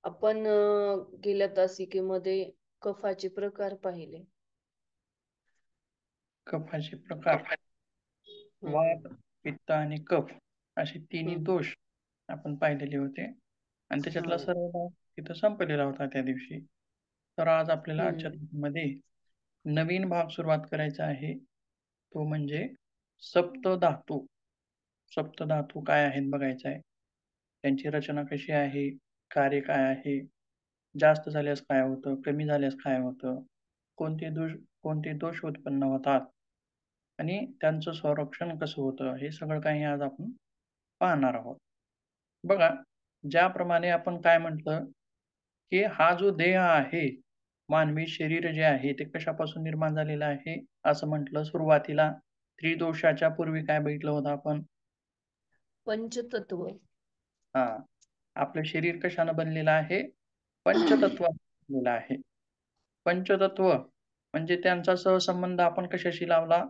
आपण गेल्या तासिकेमध्ये कफाचे प्रकार पाहिले. कफाचे प्रकार वात, हम्म. पित्त आणि कफ असे तिन्ही हम्म. दोष आपण पाहिलेले होते आणि त्याच्यातला हम्म. सर्व भाग तिथं संपलेला होता त्या दिवशी. तर आज आपल्याला आजच्या हम्म. मध्ये नवीन भाग सुरुवात करायचा आहे. तो म्हणजे सप्तधातू. सप्तधातू काय आहेत बघायचं आहे. त्यांची रचना कशी आहे? कार्य काय आहे? जास्त झाल्यास काय होतं? कमी झाल्यास काय होतं? कोणते दोष कोणते दोष उत्पन्न होतात? आणि त्यांचं संरक्षण कसं होतं? हे सगळं काही आज आपण पाहणार आहोत. बघा, ज्याप्रमाणे आपण काय म्हटलं, की हा जो देह आहे, मानवी शरीर जे आहे, ते कशापासून निर्माण झालेलं आहे? असं म्हटलं सुरुवातीला. त्रिदोषाच्या पूर्वी काय बघितलं होतं आपण? पंचतत्व. हां, आपलं शरीर कशानं बनलेलं आहे? पंचतत्वानं बनलेलं आहे. पंचतत्व म्हणजे त्यांचा सहसंबंध आपण कशाशी लावला?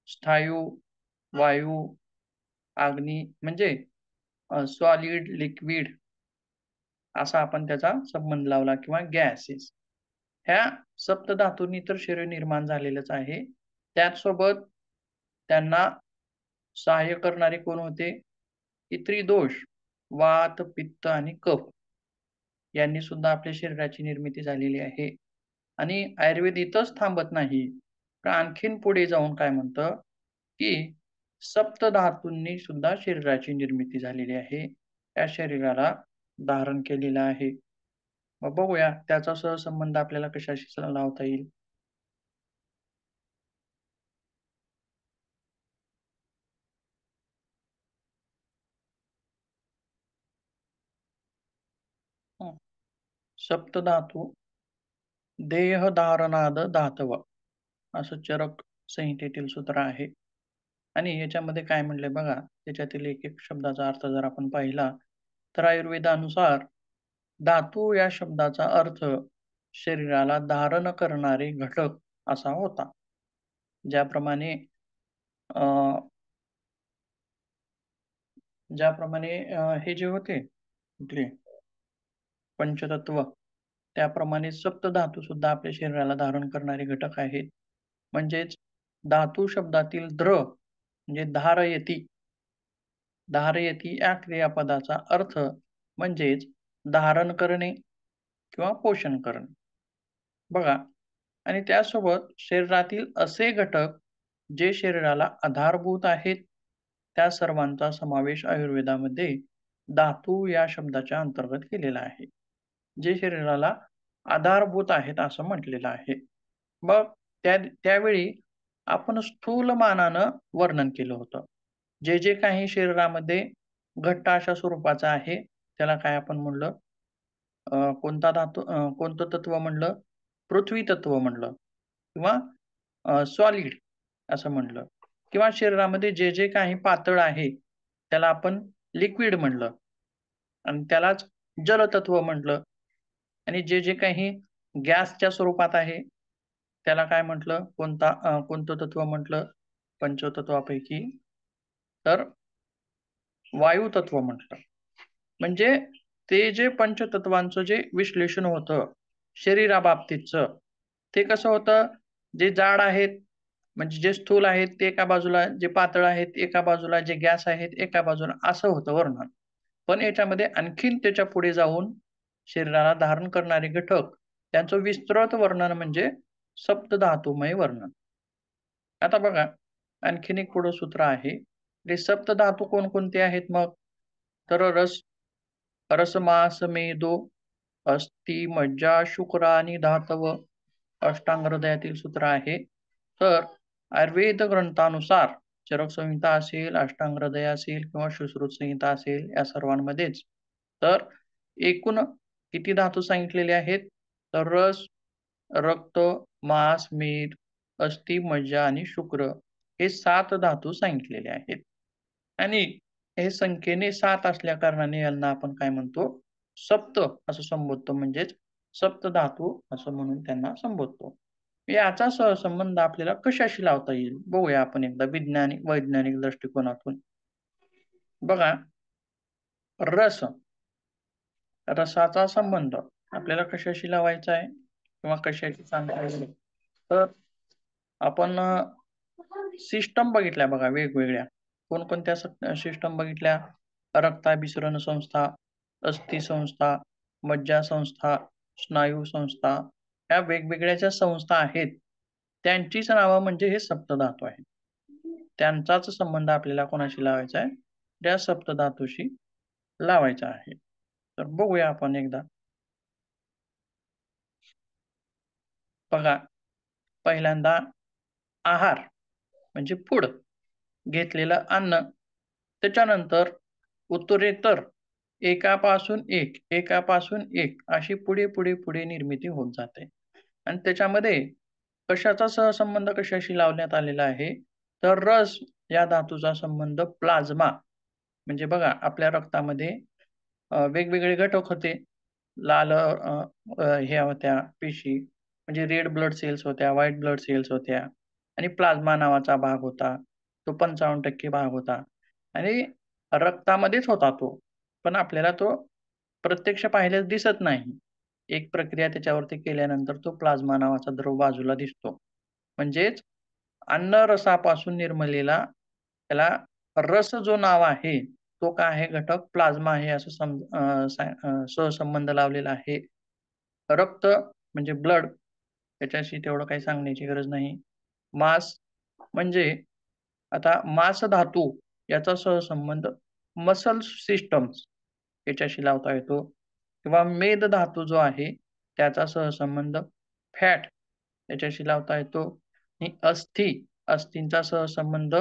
स्थायू, वायू, अग्नी म्हणजे सॉलिड, लिक्विड असा आपण त्याचा संबंध लावला किंवा गॅसेस. ह्या सप्तधातूंनी तर शरीर निर्माण झालेलंच आहे. त्याचसोबत त्यांना सहाय्य करणारे कोण होते? की त्रिदोष, वात, पित्त आणि कफ यांनी सुद्धा आपल्या शरीराची निर्मिती झालेली आहे. आणि आयुर्वेद इथंच थांबत नाही. तर आणखीन पुढे जाऊन काय म्हणतं, की सप्तधातूंनी सुद्धा शरीराची निर्मिती झालेली आहे. त्या शरीराला धारण केलेलं आहे. मग बघूया त्याचा सहसंबंध आपल्याला कशाशी लावता येईल? हं. सप्तधातू देहधारणाद धातव असं चरक संहितेतील सूत्र आहे. आणि याच्यामध्ये काय म्हटलंय बघा, त्याच्यातील एक-एक शब्दाचा अर्थ जर आपण पाहिला, तर आयुर्वेदानुसार धातू या शब्दाचा अर्थ शरीराला धारण करणारे घटक असा होता. ज्याप्रमाणे अ, हे जे होते कुठले पंचतत्व, त्याप्रमाणे सप्तधातू सुद्धा आपल्या शरीराला धारण करणारे घटक आहेत. म्हणजेच धातू शब्दातील द्र म्हणजे धारयती, धारयती या क्रियापदाचा अर्थ म्हणजेच धारण करणे किंवा पोषण करणे. बघा आणि त्यासोबत शरीरातील असे घटक जे शरीराला आधारभूत आहेत, त्या सर्वांचा समावेश आयुर्वेदामध्ये धातू या शब्दाच्या अंतर्गत केलेला आहे. जे शरीराला आधारभूत आहेत असं म्हटलेलं आहे. मग त्यावेळी आपण स्थूलमानानं वर्णन केलं होतं. जे काही शरीरामध्ये घट्ट अशा स्वरूपाचं आहे, त्याला काय आपण म्हणलं? कोणतं तत्व म्हणलं? पृथ्वी तत्व म्हणलं किंवा सॉलिड असं म्हणलं किंवा शरीरामध्ये जे काही पातळ आहे, त्याला आपण लिक्विड म्हणलं आणि त्यालाच जलतत्व म्हटलं आणि जे काही गॅसच्या स्वरूपात आहे, त्याला काय म्हटलं? कोणतं तत्व म्हटलं पंचतत्वापैकी? तर वायू तत्व म्हटलं. म्हणजे ते जे पंचतत्वांचं जे विश्लेषण होतं शरीराबाबतीतचं, ते कसं होतं? जे जाड आहेत, म्हणजे जे स्थूल आहेत ते एका बाजूला, जे पातळ आहेत एका बाजूला, जे गॅस आहेत एका बाजूला, असं होतं वर्णन. पण याच्यामध्ये आणखीन त्याच्या पुढे जाऊन शरीराला धारण करणारे घटक, त्यांचं विस्तृत वर्णन म्हणजे सप्तधातुमय वर्णन. आता बघा, आणखीन एक पुढं सूत्र आहे. ते सप्तधातू कोणकोणते आहेत मग? तर रस, मांस, मेदो, अस्थी, मज्जा, शुक्र आणि धातव अष्टांग हृदयातील सूत्र आहे. तर आयुर्वेद ग्रंथानुसार चरक संहिता असेल, अष्टांग हृदय असेल किंवा सुश्रुत संहिता असेल या सर्वांमध्येच तर एकूण किती धातू सांगितलेले आहेत? तर रस, रक्त, मांस, मेद, अस्थी, मज्जा आणि शुक्र हे 7 धातू सांगितलेले आहेत. आणि हे संख्येने 7 असल्या कारणाने यांना आपण काय म्हणतो? सप्त असं संबोधतो. म्हणजेच सप्तधातू असं म्हणून त्यांना संबोधतो. याचा सहसंबंध आपल्याला कशाशी लावता येईल? बघूया आपण एकदा वैज्ञानिक दृष्टिकोनातून. बघा, रस रसाचा संबंध आपल्याला कशाशी लावायचा आहे किंवा कशाशी सांगता येईल, तर आपण सिस्टम बघितल्या बघा वेगवेगळ्या. कोणकोणत्या सिस्टम बघितल्या? रक्ताभिसरण संस्था, अस्थी संस्था, मज्जा संस्था, स्नायू संस्था. या वेगवेगळ्या ज्या संस्था आहेत, त्यांचीच नावं म्हणजे हे सप्तधातू आहेत. त्यांचाच संबंध आपल्याला कोणाशी लावायचा आहे? त्या सप्तधातूशी लावायचा आहे. तर बघूया आपण एकदा. बघा, पहिल्यांदा आहार म्हणजे फूड, घेतलेलं अन्न. त्याच्यानंतर उत्तरेतर एकापासून एक, एकापासून एक अशी पुढे, पुढे, पुढे निर्मिती होत जाते. आणि त्याच्यामध्ये कशाचा सहसंबंध कशाशी लावण्यात आलेला आहे? तर रस या धातूचा संबंध प्लाझ्मा म्हणजे बघा आपल्या रक्तामध्ये वेगवेगळे घटक होते. लाल ह्या होत्या पेशी म्हणजे रेड ब्लड सेल्स होत्या, व्हाईट ब्लड सेल्स होत्या आणि प्लाझ्मा नावाचा भाग होता. तो 55% भाग होता आणि रक्तामध्येच होता तो. पण आपल्याला तो प्रत्यक्ष पाहिल्यास दिसत नाही. एक प्रक्रिया त्याच्यावरती केल्यानंतर तो प्लाझ्मा नावाचा द्रव बाजूला दिसतो. म्हणजेच अन्न रसापासून निर्मिलेला त्याला रस जो नाव आहे, तो काय आहे घटक प्लाझ्मा आहे असं सहसंबंध लावलेला आहे. रक्त म्हणजे ब्लड त्याच्याशी तेवढं काही सांगण्याची गरज नाही. मांस म्हणजे आता मांस धातू याचा सहसंबंध मसल सिस्टम्स याच्याशी लावता येतो किंवा मेद धातू जो आहे त्याचा सहसंबंध फॅट याच्याशी लावता येतो आणि अस्थींचा सहसंबंध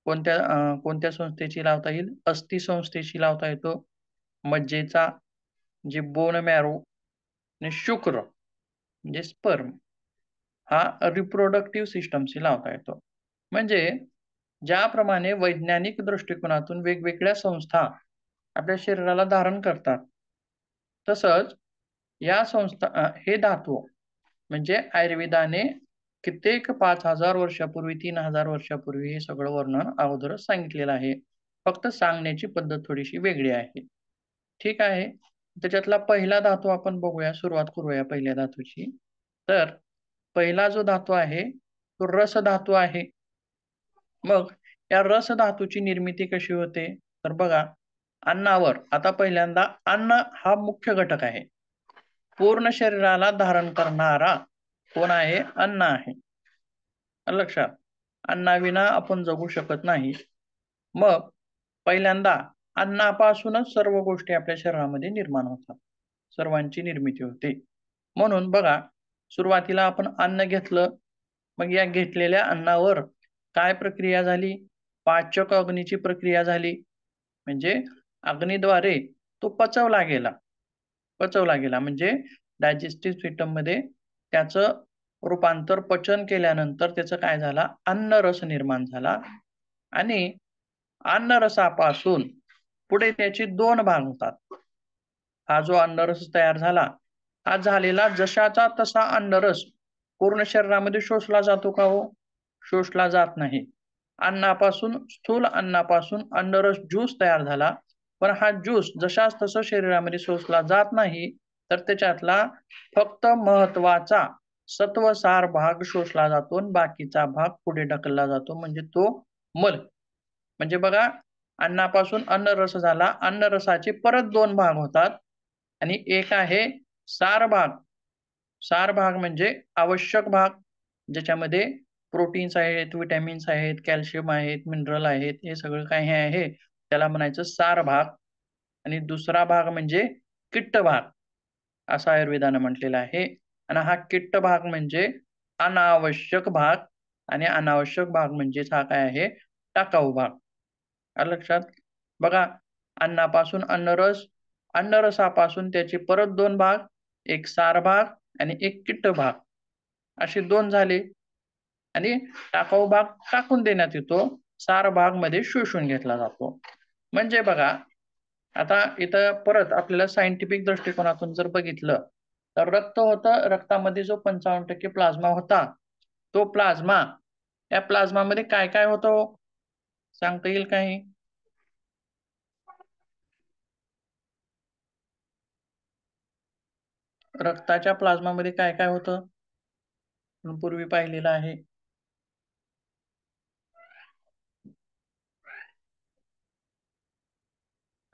कोणत्या संस्थेशी लावता येईल? अस्थी संस्थेशी लावता येतो. मज्जेचा जे बोन मॅरो आणि शुक्र म्हणजे स्पर्म हा रिप्रोडक्टिव्ह सिस्टमशी लावता येतो. म्हणजे ज्याप्रमाणे वैज्ञानिक दृष्टिकोनातून वेगवेगळ्या संस्था आपल्या शरीराला धारण करतात, तसंच या संस्था हे धातू म्हणजे आयुर्वेदाने कित्येक 5,000 वर्षापूर्वी, 3,000 वर्षापूर्वी हे सगळं वर्णन अगोदरच सांगितलेलं आहे. फक्त सांगण्याची पद्धत थोडीशी वेगळी आहे. ठीक आहे. त्याच्यातला पहिला धातू आपण बघूया, सुरुवात करूया पहिल्या धातूची. तर पहिला जो धातू आहे, तो रस धातू आहे. मग या रस धातूची निर्मिती कशी होते? तर बघा, अन्नावर आता पहिल्यांदा अन्न हा मुख्य घटक आहे. पूर्ण शरीराला धारण करणारा कोण आहे? अन्न आहे. आलं लक्षात? अन्नाविना आपण जगू शकत नाही. मग पहिल्यांदा अन्नापासूनच सर्व गोष्टी आपल्या शरीरामध्ये निर्माण होतात. सर्वांची निर्मिती होते. म्हणून बघा, सुरुवातीला आपण अन्न घेतलं, मग या घेतलेल्या अन्नावर काय प्रक्रिया झाली? पाचक अग्नीची प्रक्रिया झाली. म्हणजे अग्नीद्वारे तो पचवला गेला म्हणजे डायजेस्टिव्ह सिस्टममध्ये त्याचं रूपांतर पचन केल्यानंतर त्याचं काय झाला? अन्नरस निर्माण झाला आणि अन्नरसापासून पुढे त्याचे 2 भाग होतात. हा जो अन्नरस तयार झाला, हा झालेला जशाचा तसा अन्नरस पूर्ण शरीरामध्ये शोषला जातो का हो? शोषला जात नाही. स्थूल अन्नापासून अन्नरस ज्यूस तयार झाला. पण हा ज्यूस जशास तसा शरीरामध्ये शोषला जात नाही, तर त्याच्यातला फक्त महत्त्वाचा सत्वसार भाग शोषला जातो आणि बाकीचा भाग पुढे ढकलला जातो म्हणजे तो मल. म्हणजे बघा, अन्नापासून अन्नरस झाला. अन्नरसाचे परत 2 भाग होतात आणि एक आहे सार भाग. सार भाग म्हणजे आवश्यक भाग, ज्याच्यामध्ये प्रोटीन्स आहेत, व्हिटॅमिन्स आहेत, कॅल्शियम आहेत, मिनरल आहेत, हे सगळं काही आहे. त्याला म्हणायचं सार भाग आणि दुसरा भाग म्हणजे किट्ट भाग, असं आयुर्वेदानं म्हटलेलं आहे. आणि हा किट्ट भाग म्हणजे अनावश्यक भाग आणि अनावश्यक भाग म्हणजेच हा काय आहे? टाकाऊ भाग. आलं लक्षात? बघा, अन्नापासून अन्नरस, अन्नरसापासून त्याचे परत 2 भाग, एक सार भाग आणि एक किट्ट भाग असे 2 झाले आणि टाकाऊ भाग टाकून देण्यात येतो. सार भाग मध्ये शोषून घेतला जातो. म्हणजे बघा, आता इथं परत आपल्याला सायंटिफिक दृष्टिकोनातून जर बघितलं, तर रक्त होतं. रक्तामध्ये जो 55% प्लाझ्मा होता, तो प्लाझ्मा या प्लाझ्मामध्ये काय-काय होतं हो? सांगता येईल काही? रक्ताच्या प्लाझ्मामध्ये काय काय होतं? आपण पूर्वी पाहिलेलं आहे.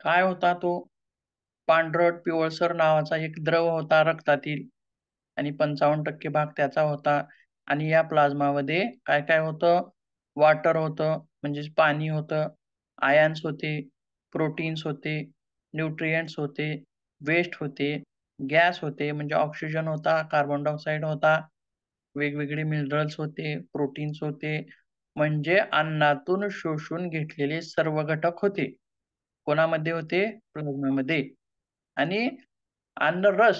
काय होता तो? पांढरट पिवळसर नावाचा एक द्रव होता रक्तातील आणि 55% भाग त्याचा होता. आणि या प्लाझ्मामध्ये काय काय होतं? वॉटर होतं, म्हणजेच पाणी होतं, आयन्स होते, प्रोटीन्स होते, न्यूट्रिएंट्स होते, वेस्ट होते, गॅस होते म्हणजे ऑक्सिजन होता, कार्बन डायऑक्साईड होता, वेगवेगळे मिनरल्स होते, प्रोटीन्स होते, म्हणजे अन्नातून शोषून घेतलेले सर्व घटक होते. कोणामध्ये होते? प्लाझ्मामध्ये. आणि अन्नरस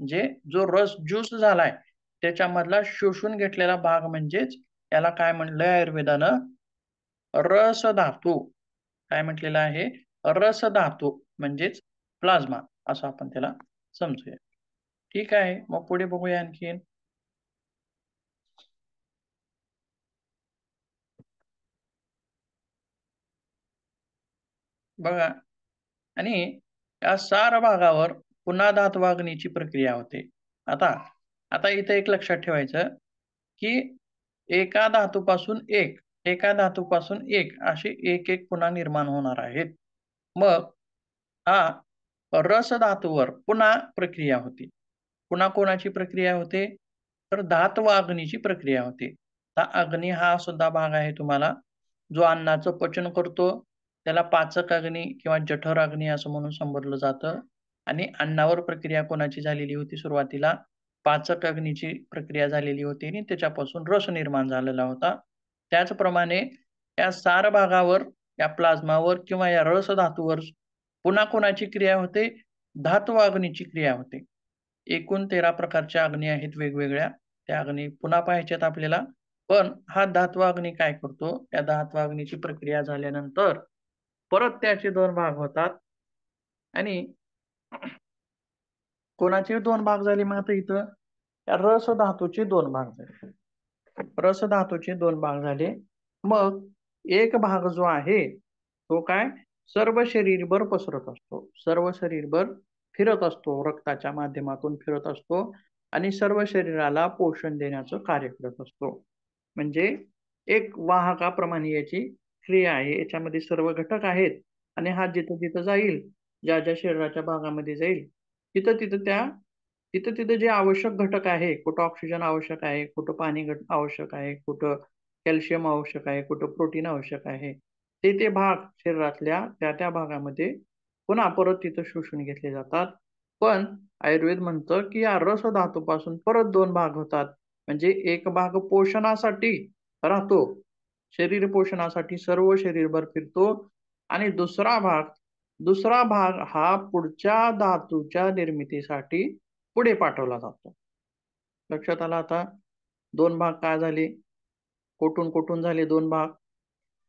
म्हणजे जो रस ज्यूस झालाय, त्याच्यामधला शोषून घेतलेला भाग म्हणजेच याला काय म्हटलंय आयुर्वेदानं? रसधातू. काय म्हटलेलं आहे? रसधातू म्हणजेच प्लाझ्मा असं आपण त्याला समजूया. ठीक आहे. मग पुढे बघूया आणखीन. बघा आणि या सार भागावर पुन्हा धातुवागणीची प्रक्रिया होते. आता आता इथे एक लक्षात ठेवायचं, की एका धातूपासून एक, एका धातूपासून एक असे एक-एक पुन्हा निर्माण होणार आहेत. मग हा रस धातूवर पुन्हा प्रक्रिया होती. पुन्हा कोणाची प्रक्रिया होते? तर धातवाग्नीची प्रक्रिया होते. आता अग्नी हा सुद्धा भाग आहे तुम्हाला, जो अन्नाचं पचन करतो. त्याला पाचक अग्नी किंवा जठर अग्नी असं म्हणून संबोधलं जातं. आणि अन्नावर प्रक्रिया कोणाची झालेली होती सुरुवातीला? पाचक अग्नीची प्रक्रिया झालेली होती आणि त्याच्यापासून रस निर्माण झालेला होता. त्याचप्रमाणे या सार भागावर, या प्लाझ्मावर किंवा या रस धातूवर पुन्हा कोणाची क्रिया होते? धातू अग्नीची क्रिया होते. एकूण 13 प्रकारच्या अग्नी आहेत वेगवेगळ्या. त्या अग्नी पुन्हा पाहायच्यात आपल्याला. पण हा धातू अग्नी काय करतो? या धातू अग्नीची प्रक्रिया झाल्यानंतर परत त्याचे 2 भाग होतात आणि कोणाचे 2 भाग झाले मग आता इथं? या रस धातूचे 2 भाग झाले. रस धातूचे 2 भाग झाले. मग एक भाग जो आहे, तो काय? सर्व शरीरभर पसरत असतो. सर्व शरीरभर फिरत असतो. रक्ताच्या माध्यमातून फिरत असतो आणि सर्व शरीराला पोषण देण्याचं कार्य करत असतो. म्हणजे एक वाहकाप्रमाणे याची क्रिया आहे. याच्यामध्ये सर्व घटक आहेत आणि हा जिथं-जिथं जाईल, ज्या-ज्या शरीराच्या भागामध्ये जाईल, तिथं-तिथं जे आवश्यक घटक आहे, कुठं ऑक्सिजन आवश्यक आहे, कुठं पाणी आवश्यक आहे, कुठं कॅल्शियम आवश्यक आहे, कुठं प्रोटीन आवश्यक आहे, ते भाग शरीरातल्या त्या भागामध्ये पुन्हा परत तिथं शोषून घेतले जातात. पण आयुर्वेद म्हणतं, की या रस धातूपासून परत 2 भाग होतात. म्हणजे एक भाग पोषणासाठी राहतो. शरीर पोषणासाठी सर्व शरीरभर फिरतो आणि दुसरा भाग हा पुढच्या धातूच्या निर्मितीसाठी पुढे पाठवला जातो. लक्षात आलं आता? 2 भाग काय झाले? कुठून झाले 2 भाग?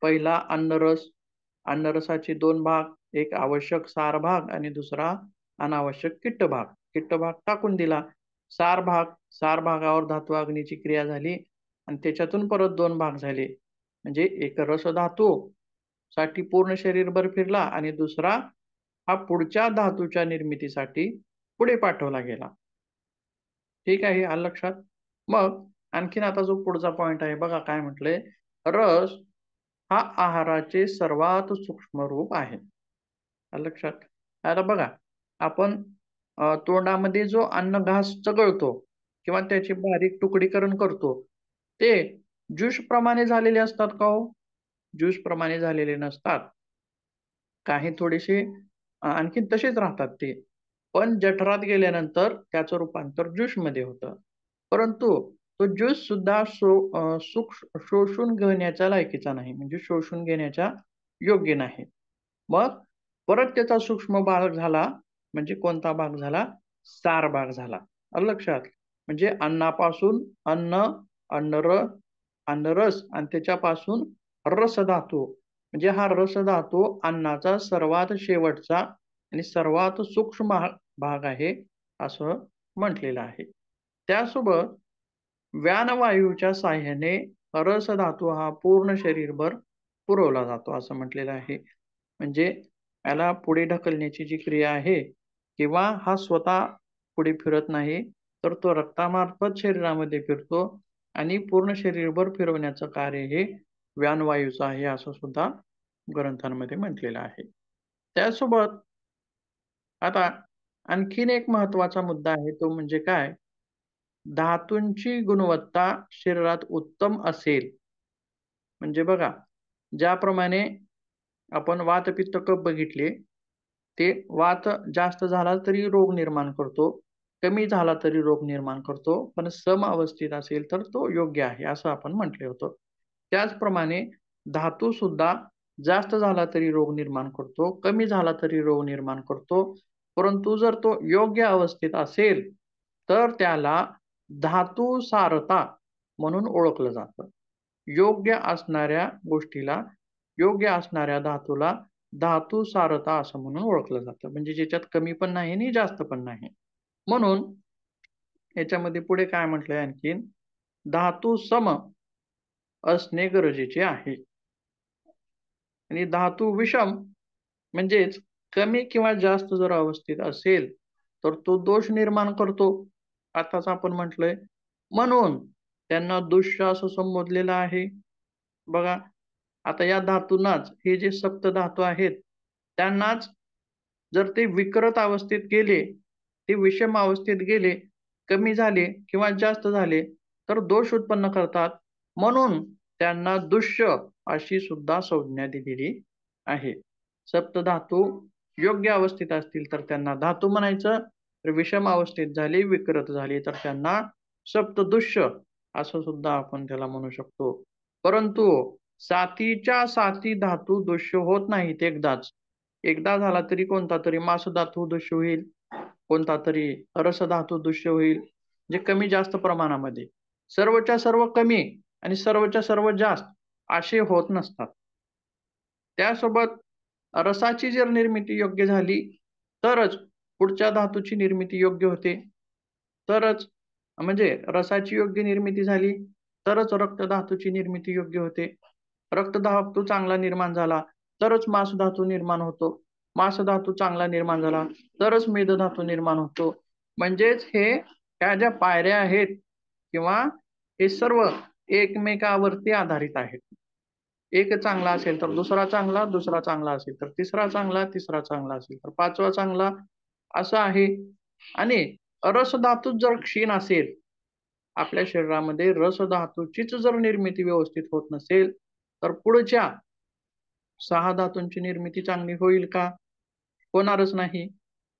पहिला अन्नरस. अन्नरसाचे 2 भाग. एक आवश्यक सार भाग आणि दुसरा अनावश्यक किट्ट भाग. किट्ट भाग टाकून दिला. सार भाग. सार भागावर धातू अग्नीची क्रिया झाली आणि त्याच्यातून परत 2 भाग झाले. म्हणजे एक रस धातू साठी पूर्ण शरीरभर फिरला आणि दुसरा हा पुढच्या धातूच्या निर्मितीसाठी पुढे पाठवला गेला. ठीक आहे, आलं लक्षात? मग आणखीन आता जो पुढचा पॉइंट आहे बघा काय म्हटलंय? रस हा आहाराचे सर्वात सूक्ष्म रूप आहे. आलं लक्षात? आता बघा, आपण तोंडामध्ये जो अन्नघास चघळतो किंवा त्याची बारीक तुकडीकरण करतो, ते ज्यूस प्रमाणे झालेले असतात का हो? ज्यूस प्रमाणे झालेले नसतात. काही थोडेसे आणखीन तसेच राहतात ते. पण जठरात गेल्यानंतर त्याचं रूपांतर ज्यूसमध्ये होतं. परंतु तो ज्यूस सुद्धा शोषून घेण्याच्या लायकीचा नाही. म्हणजे शोषून घेण्याच्या योग्य नाही. मग परत त्याचा सूक्ष्म भाग झाला, म्हणजे कोणता भाग झाला? सार भाग झाला. आलं लक्षात? म्हणजे अन्नापासून अन्न, अन्नरस आणि त्याच्यापासून रसधातू. म्हणजे हा रसधातू अन्नाचा सर्वात शेवटचा आणि सर्वात सूक्ष्म भाग आहे, असं म्हटलेलं आहे. त्यासोबत व्यानवायूच्या साहाय्याने रसधातू हा पूर्ण शरीरभर पुरवला जातो, असं म्हटलेलं आहे. म्हणजे याला पुढे ढकलण्याची जी क्रिया आहे किंवा हा स्वतः पुढे फिरत नाही, तर तो रक्तामार्फत शरीरामध्ये फिरतो आणि पूर्ण शरीरभर फिरवण्याचं कार्य हे व्यानवायूचं आहे, असं सुद्धा ग्रंथांमध्ये म्हटलेलं आहे. त्यासोबत आता आणखीन एक महत्त्वाचा मुद्दा आहे, तो म्हणजे काय? धातूंची गुणवत्ता शरीरात उत्तम असेल, म्हणजे बघा, ज्याप्रमाणे आपण वात, पित्त, कफ बघितले, ते वात जास्त झाला तरी रोग निर्माण करतो, कमी झाला तरी रोग निर्माण करतो, पण सम अवस्थेत असेल तर तो योग्य आहे, असं आपण म्हटले होतं. त्याचप्रमाणे धातू सुद्धा जास्त झाला तरी रोग निर्माण करतो, कमी झाला तरी रोग निर्माण करतो, परंतु जर तो योग्य अवस्थेत असेल, तर त्याला धातुसारता म्हणून ओळखलं जातं. योग्य असणाऱ्या गोष्टीला, योग्य असणाऱ्या धातूला धातुसारता असं म्हणून ओळखलं जातं. म्हणजे ज्याच्यात कमी पण नाही आणि जास्त पण नाही. म्हणून याच्यामध्ये पुढे काय म्हटलंय आणखीन, धातू सम असणे गरजेचे आहे. आणि धातू विषम म्हणजेच कमी किंवा जास्त जर अवस्थेत असेल, तर तो दोष निर्माण करतो. आताच आपण म्हटलंय. म्हणून त्यांना दुष्य असं संबोधलेलं आहे. बघा, आता या धातूंनाच हे जे सप्तधातू आहेत, त्यांनाच जर ते विकृत अवस्थेत गेले, ते विषम अवस्थेत गेले, कमी झाले किंवा जास्त झाले, तर दोष उत्पन्न करतात. म्हणून त्यांना दुष्य अशी सुद्धा संज्ञा दिलेली आहे. सप्तधातू योग्य अवस्थेत असतील तर त्यांना धातू म्हणायचं, तर विषम अवस्थेत झाले, विकृत झाले तर त्यांना सप्तदुष्य असं सुद्धा आपण त्याला म्हणू शकतो. परंतु सातीच्या साती धातू दुष्य होत नाहीत एकदाच. एकदा झाला तरी कोणता तरी मास धातू दुष्य होईल, कोणता तरी रस धातू दुष्य होईल, जे कमी जास्त प्रमाणामध्ये. सर्वच्या सर्व कमी आणि सर्वच्या सर्व जास्त असे होत नसतात. त्यासोबत रसाची जर निर्मिती योग्य झाली, तरच पुढच्या धातूची निर्मिती योग्य होते. तरच म्हणजे रसाची योग्य निर्मिती झाली, तरच रक्त धातूची निर्मिती योग्य होते. रक्त धातू चांगला निर्माण झाला, तरच मांस धातू निर्माण होतो. मांस धातू चांगला निर्माण झाला, तरच मेद धातू निर्माण होतो. म्हणजेच ह्या ज्या पायऱ्या आहेत किंवा हे सर्व एकमेकावरती आधारित आहेत. एक चांगला असेल तर दुसरा चांगला, दुसरा चांगला असेल तर तिसरा चांगला, तिसरा चांगला असेल तर पाचवा चांगला, असं आहे. आणि रस धातू जर क्षीण असेल, आपल्या शरीरामध्ये रस धातूचीच जर निर्मिती व्यवस्थित होत नसेल, तर पुढच्या 6 धातूंची निर्मिती चांगली होईल का? होणारच नाही.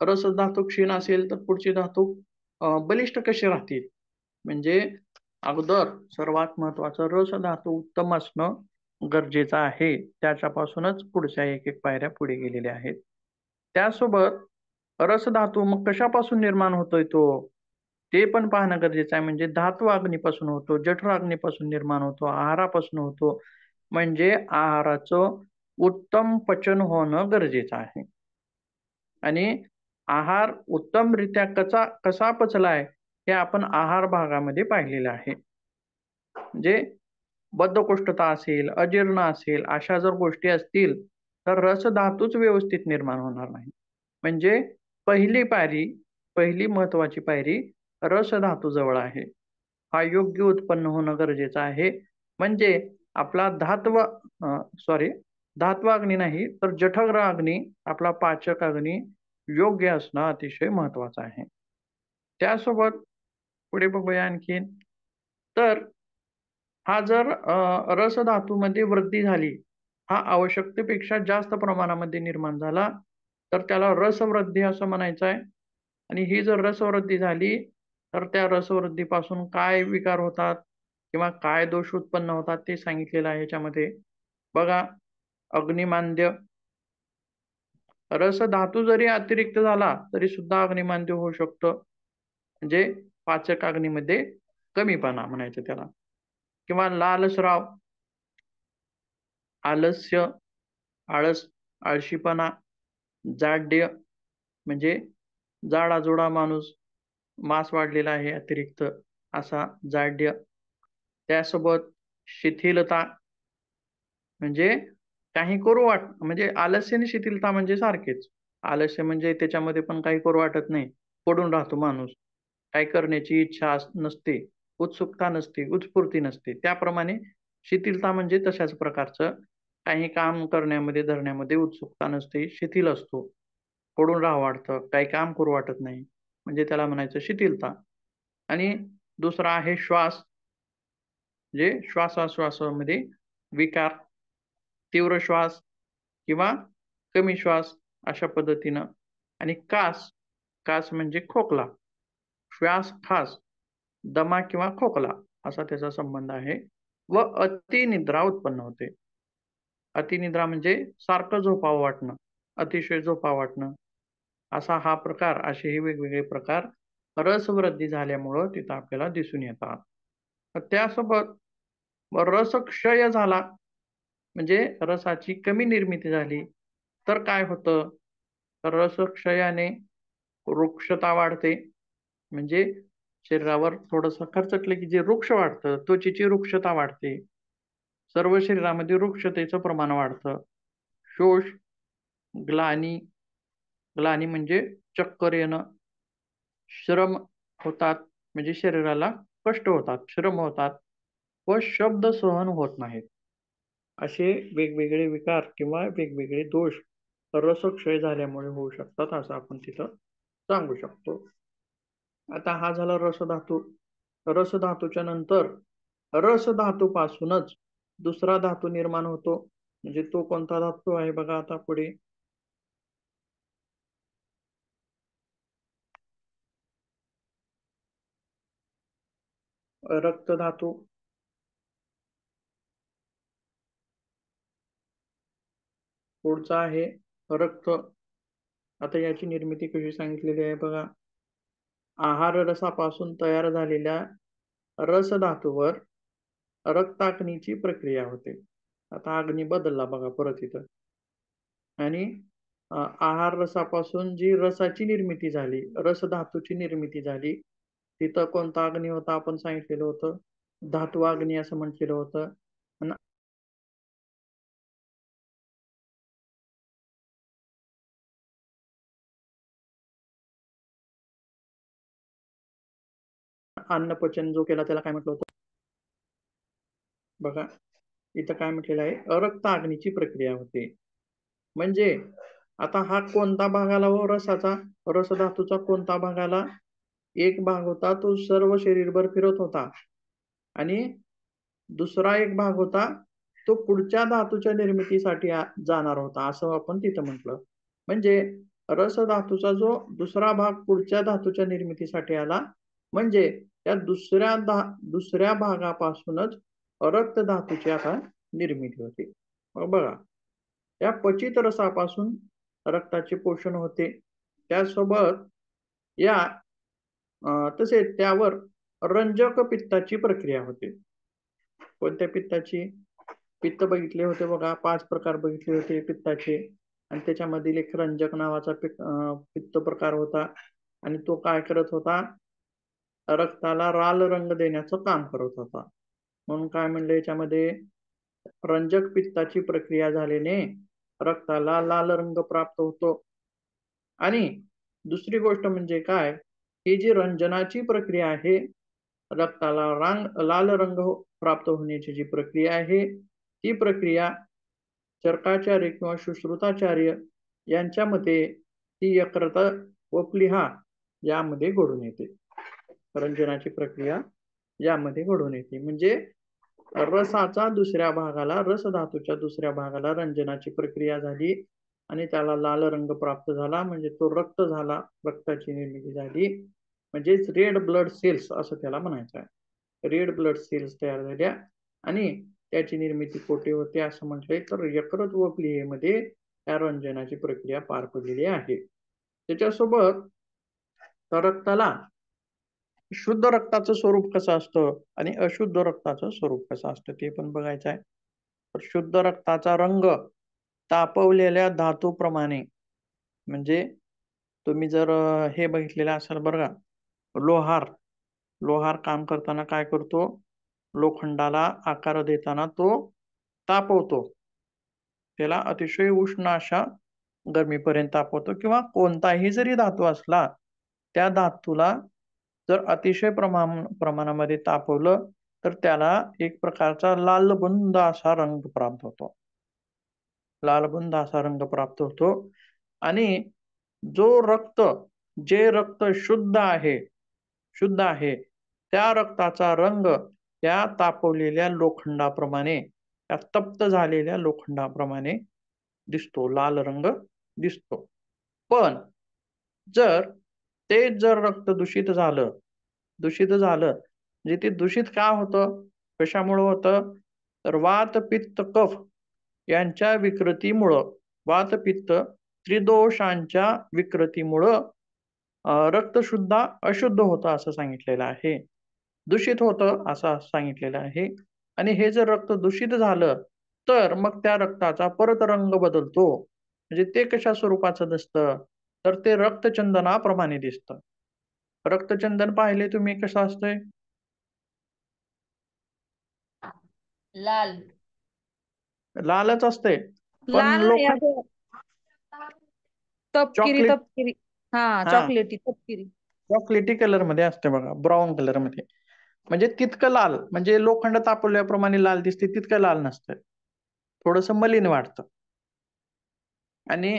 रस धातू क्षीण असेल तर पुढचे धातू बलिष्ठ कसे राहतील? म्हणजे अगोदर सर्वात महत्त्वाचं रस धातू उत्तम असणं गरजेचं आहे. त्याच्यापासूनच पुढच्या एक-एक पायऱ्या पुढे गेलेल्या आहेत. त्यासोबत रस धातू मग कशापासून निर्माण होतोय तो? ते पण पाहणं गरजेचं आहे. म्हणजे धातू अग्नीपासून होतो, जठर अग्नीपासून निर्माण होतो, आहारापासून होतो. म्हणजे आहाराचं उत्तम पचन होणं गरजेचं आहे. आणि आहार उत्तमरित्या कसा पचलाय, हे आपण आहार भागामध्ये पाहिलेलं आहे. म्हणजे बद्धकोष्ठता असेल, अजीर्ण असेल, अशा जर गोष्टी असतील, तर रसधातूच व्यवस्थित निर्माण होणार नाही. म्हणजे पहिली पायरी, पहिली महत्त्वाची पायरी रसधातू जवळ आहे. हा योग्य उत्पन्न होणं गरजेचं आहे. म्हणजे आपला धात्वाग्नी नाही, तर जठर अग्नी, आपला पाचक अग्नी योग्य असणं अतिशय महत्त्वाचं आहे. त्यासोबत पुढे बघूया आणखीन. तर हा जर रस धातूमध्ये वृद्धी झाली, हा आवश्यकतेपेक्षा जास्त प्रमाणामध्ये निर्माण झाला, तर त्याला रसवृद्धी असं म्हणायचं आहे. आणि ही जर रसवृद्धी झाली, तर त्या रसवृद्धीपासून काय विकार होतात किंवा काय दोष उत्पन्न होतात ते सांगितलेलं आहे याच्यामध्ये. बघा, अग्निमांद्य. रस धातू जरी अतिरिक्त झाला, तरी सुद्धा अग्निमांद्य होऊ शकतं. म्हणजे पाचक अग्नीमध्ये कमीपणा म्हणायचं त्याला. किंवा लालस्राव, आलस्य, आळस, आळशीपणा, जाड्य म्हणजे जाडाजुडा माणूस, मांस वाढलेला आहे अतिरिक्त असा जाड्य. त्यासोबत शिथिलता म्हणजे काही करू म्हणजे आलस्य आणि शिथिलता म्हणजे सारखेच. आलस्य म्हणजे त्याच्यामध्ये पण काही करू वाटत नाही. पडून राहतो माणूस. काही करण्याची इच्छा नसते, उत्सुकता नसते, उत्स्फूर्ती नसते. त्याप्रमाणे शिथिलता म्हणजे तशाच प्रकारचं काही काम करण्यामध्ये, धरण्यामध्ये उत्सुकता नसते, शिथिल असतो. पडून राहावं वाटतं, काही काम करू वाटत नाही. म्हणजे त्याला म्हणायचं शिथिलता. आणि दुसरा आहे श्वास, म्हणजे श्वासाश्वासामध्ये विकार, तीव्र श्वास किंवा कमी श्वास अशा पद्धतीनं. आणि कास, कास म्हणजे खोकला. श्वास खास, दमा किंवा खोकला असा त्याचा संबंध आहे. व अतिनिद्रा उत्पन्न होते. अतिनिद्रा म्हणजे सारखं झोपावं वाटणं, अतिशय झोपावं वाटणं. असा हा प्रकार, असे हे वेगवेगळे प्रकार रसवृद्धी झाल्यामुळं तिथं आपल्याला दिसून येतात. तर त्यासोबत रसक्षय झाला, म्हणजे रसाची कमी निर्मिती झाली, तर काय होतं? तर रसक्षयाने रुक्षता वाढते. म्हणजे शरीरावर थोडंसं खरचटलं की जे वृक्ष वाढतं, त्वचेची रुक्षता वाढते. सर्व शरीरामध्ये रुक्षतेचं प्रमाण वाढतं. शोष, ग्लानी, ग्लानी म्हणजे चक्कर येणं, श्रम होतात, म्हणजे शरीराला कष्ट होतात, श्रम होतात व शब्द सहन होत नाहीत. असे वेगवेगळे विकार किंवा वेगवेगळे दोष रसक्षय झाल्यामुळे होऊ शकतात, असं आपण तिथं सांगू शकतो. आता हा झाला रसधातू. रसधातूच्या नंतर रसधातूपासूनच दुसरा धातू निर्माण होतो. म्हणजे तो कोणता धातू आहे बघा आता पुढे. रक्तधातू. पुढचा आहे रक्त. आता याची निर्मिती कशी सांगितलेली आहे बघा. आहार रसापासून तयार झालेल्या रसधातूवर रक्ताग्नीची प्रक्रिया होते. आता अग्नी बदलला बघा परत इथं. आणि आहार रसापासून जी रसाची निर्मिती झाली, रसधातूची निर्मिती झाली, तिथं कोणता अग्नी होता आपण सांगितलेलं होतं? धातू अग्नी असं म्हटलेलं होतं. आणि अन्नपचन जो केला त्याला काय म्हटलं होतं बघा. इथं काय म्हटलेलं आहे? अरक्त अग्नीची प्रक्रिया होते. म्हणजे आता हा कोणता भाग आला व रसाचा? रसधातूचा कोणता भाग आला? एक भाग होता तो सर्व शरीरभर फिरत होता, आणि दुसरा एक भाग होता तो पुढच्या धातूच्या निर्मितीसाठी जाणार होता, असं आपण तिथं म्हटलं. म्हणजे रसधातूचा जो दुसरा भाग पुढच्या धातूच्या निर्मितीसाठी आला, म्हणजे त्या दुसऱ्या भागापासूनच रक्त धातूची आता निर्मिती होते. मग बघा, त्या पचित रसापासून रक्ताचे पोषण होते. त्यासोबत या तसेच त्यावर रंजक पित्ताची प्रक्रिया होते. कोणत्या पित्ताची? पित्त बघितले होते बघा, 5 प्रकार बघितले होते पित्ताचे. आणि त्याच्यामधील एक रंजक नावाचा पित्त प्रकार होता. आणि तो काय करत होता? रक्ताला लाल रंग देण्याचं काम करत होता. म्हणून काय म्हणलं याच्यामध्ये? रंजक पित्ताची प्रक्रिया झाल्याने रक्ताला लाल रंग प्राप्त होतो. आणि दुसरी गोष्ट म्हणजे काय? ही जी रंजनाची प्रक्रिया आहे, रक्ताला लाल रंग प्राप्त होण्याची जी प्रक्रिया आहे, ती प्रक्रिया चरकाचार्य किंवा सुश्रुताचार्य यांच्या मते ती यकृत व प्लीहा यामध्ये घडून येते. रंजनाची प्रक्रिया यामध्ये घडून येते. म्हणजे रसाचा दुसऱ्या भागाला, रसधातूच्या दुसऱ्या भागाला रंजनाची प्रक्रिया झाली आणि त्याला लाल रंग प्राप्त झाला, म्हणजे तो रक्त झाला, रक्ताची निर्मिती झाली. म्हणजेच रेड ब्लड सेल्स असं त्याला म्हणायचं आहे. रेड ब्लड सेल्स तयार झाल्या आणि त्याची निर्मिती कोठे होते असं म्हटलंय तर यकृत व प्लीहेमध्ये त्या रंजनाची प्रक्रिया पार पडलेली आहे. त्याच्यासोबत रक्ताला शुद्ध रक्ताचं स्वरूप कसं असतं आणि अशुद्ध रक्ताचं स्वरूप कसं असतं ते पण बघायचं आहे. तर शुद्ध रक्ताचा रंग तापवलेल्या धातूप्रमाणे, म्हणजे तुम्ही जर हे बघितलेलं असाल बरं का, लोहार. लोहार काम करताना काय करतो? लोखंडाला आकार देताना तो तापवतो. त्याला अतिशय उष्ण अशा गरमीपर्यंत तापवतो. किंवा कोणताही जरी धातू असला त्या धातूला जर अतिशय प्रमाणामध्ये तापवलं तर त्याला एक प्रकारचा लालबुंद असा रंग प्राप्त होतो. लालबुंद असा रंग प्राप्त होतो आणि जे रक्त शुद्ध आहे, त्या रक्ताचा रंग त्या तापवलेल्या लोखंडाप्रमाणे, त्या तप्त झालेल्या लोखंडाप्रमाणे दिसतो, लाल रंग दिसतो. पण जर जर रक्त दूषित झालं म्हणजे ते दूषित का होतं? कशामुळं होतं? तर वात, पित्त, कफ यांच्या विकृतीमुळं, वात, पित्त त्रिदोषांच्या विकृतीमुळं रक्त शुद्ध अशुद्ध होतं असं सांगितलेलं आहे. दूषित होतं असं सांगितलेलं आहे. आणि हे जर रक्त दूषित झालं, तर मग त्या रक्ताचा परत रंग बदलतो. म्हणजे ते कशा स्वरूपाचं दिसतं? तर ते रक्तचंदनाप्रमाणे दिसतं. रक्तचंदन पाहिले तुम्ही कसं असतंय? लाल. लालच असते. पण लाल नाही लोखंड असं तपकिरी चॉकलेट तपकिरी. हा, हां, चॉकलेटी तपकिरी. चॉकलेटी कलरमध्ये असते बघा, ब्राउन कलरमध्ये. म्हणजे तितकं लाल, म्हणजे लोखंड तापवल्याप्रमाणे लाल दिसते तितकं लाल नसतं. थोडंसं मलिन वाटतं. आणि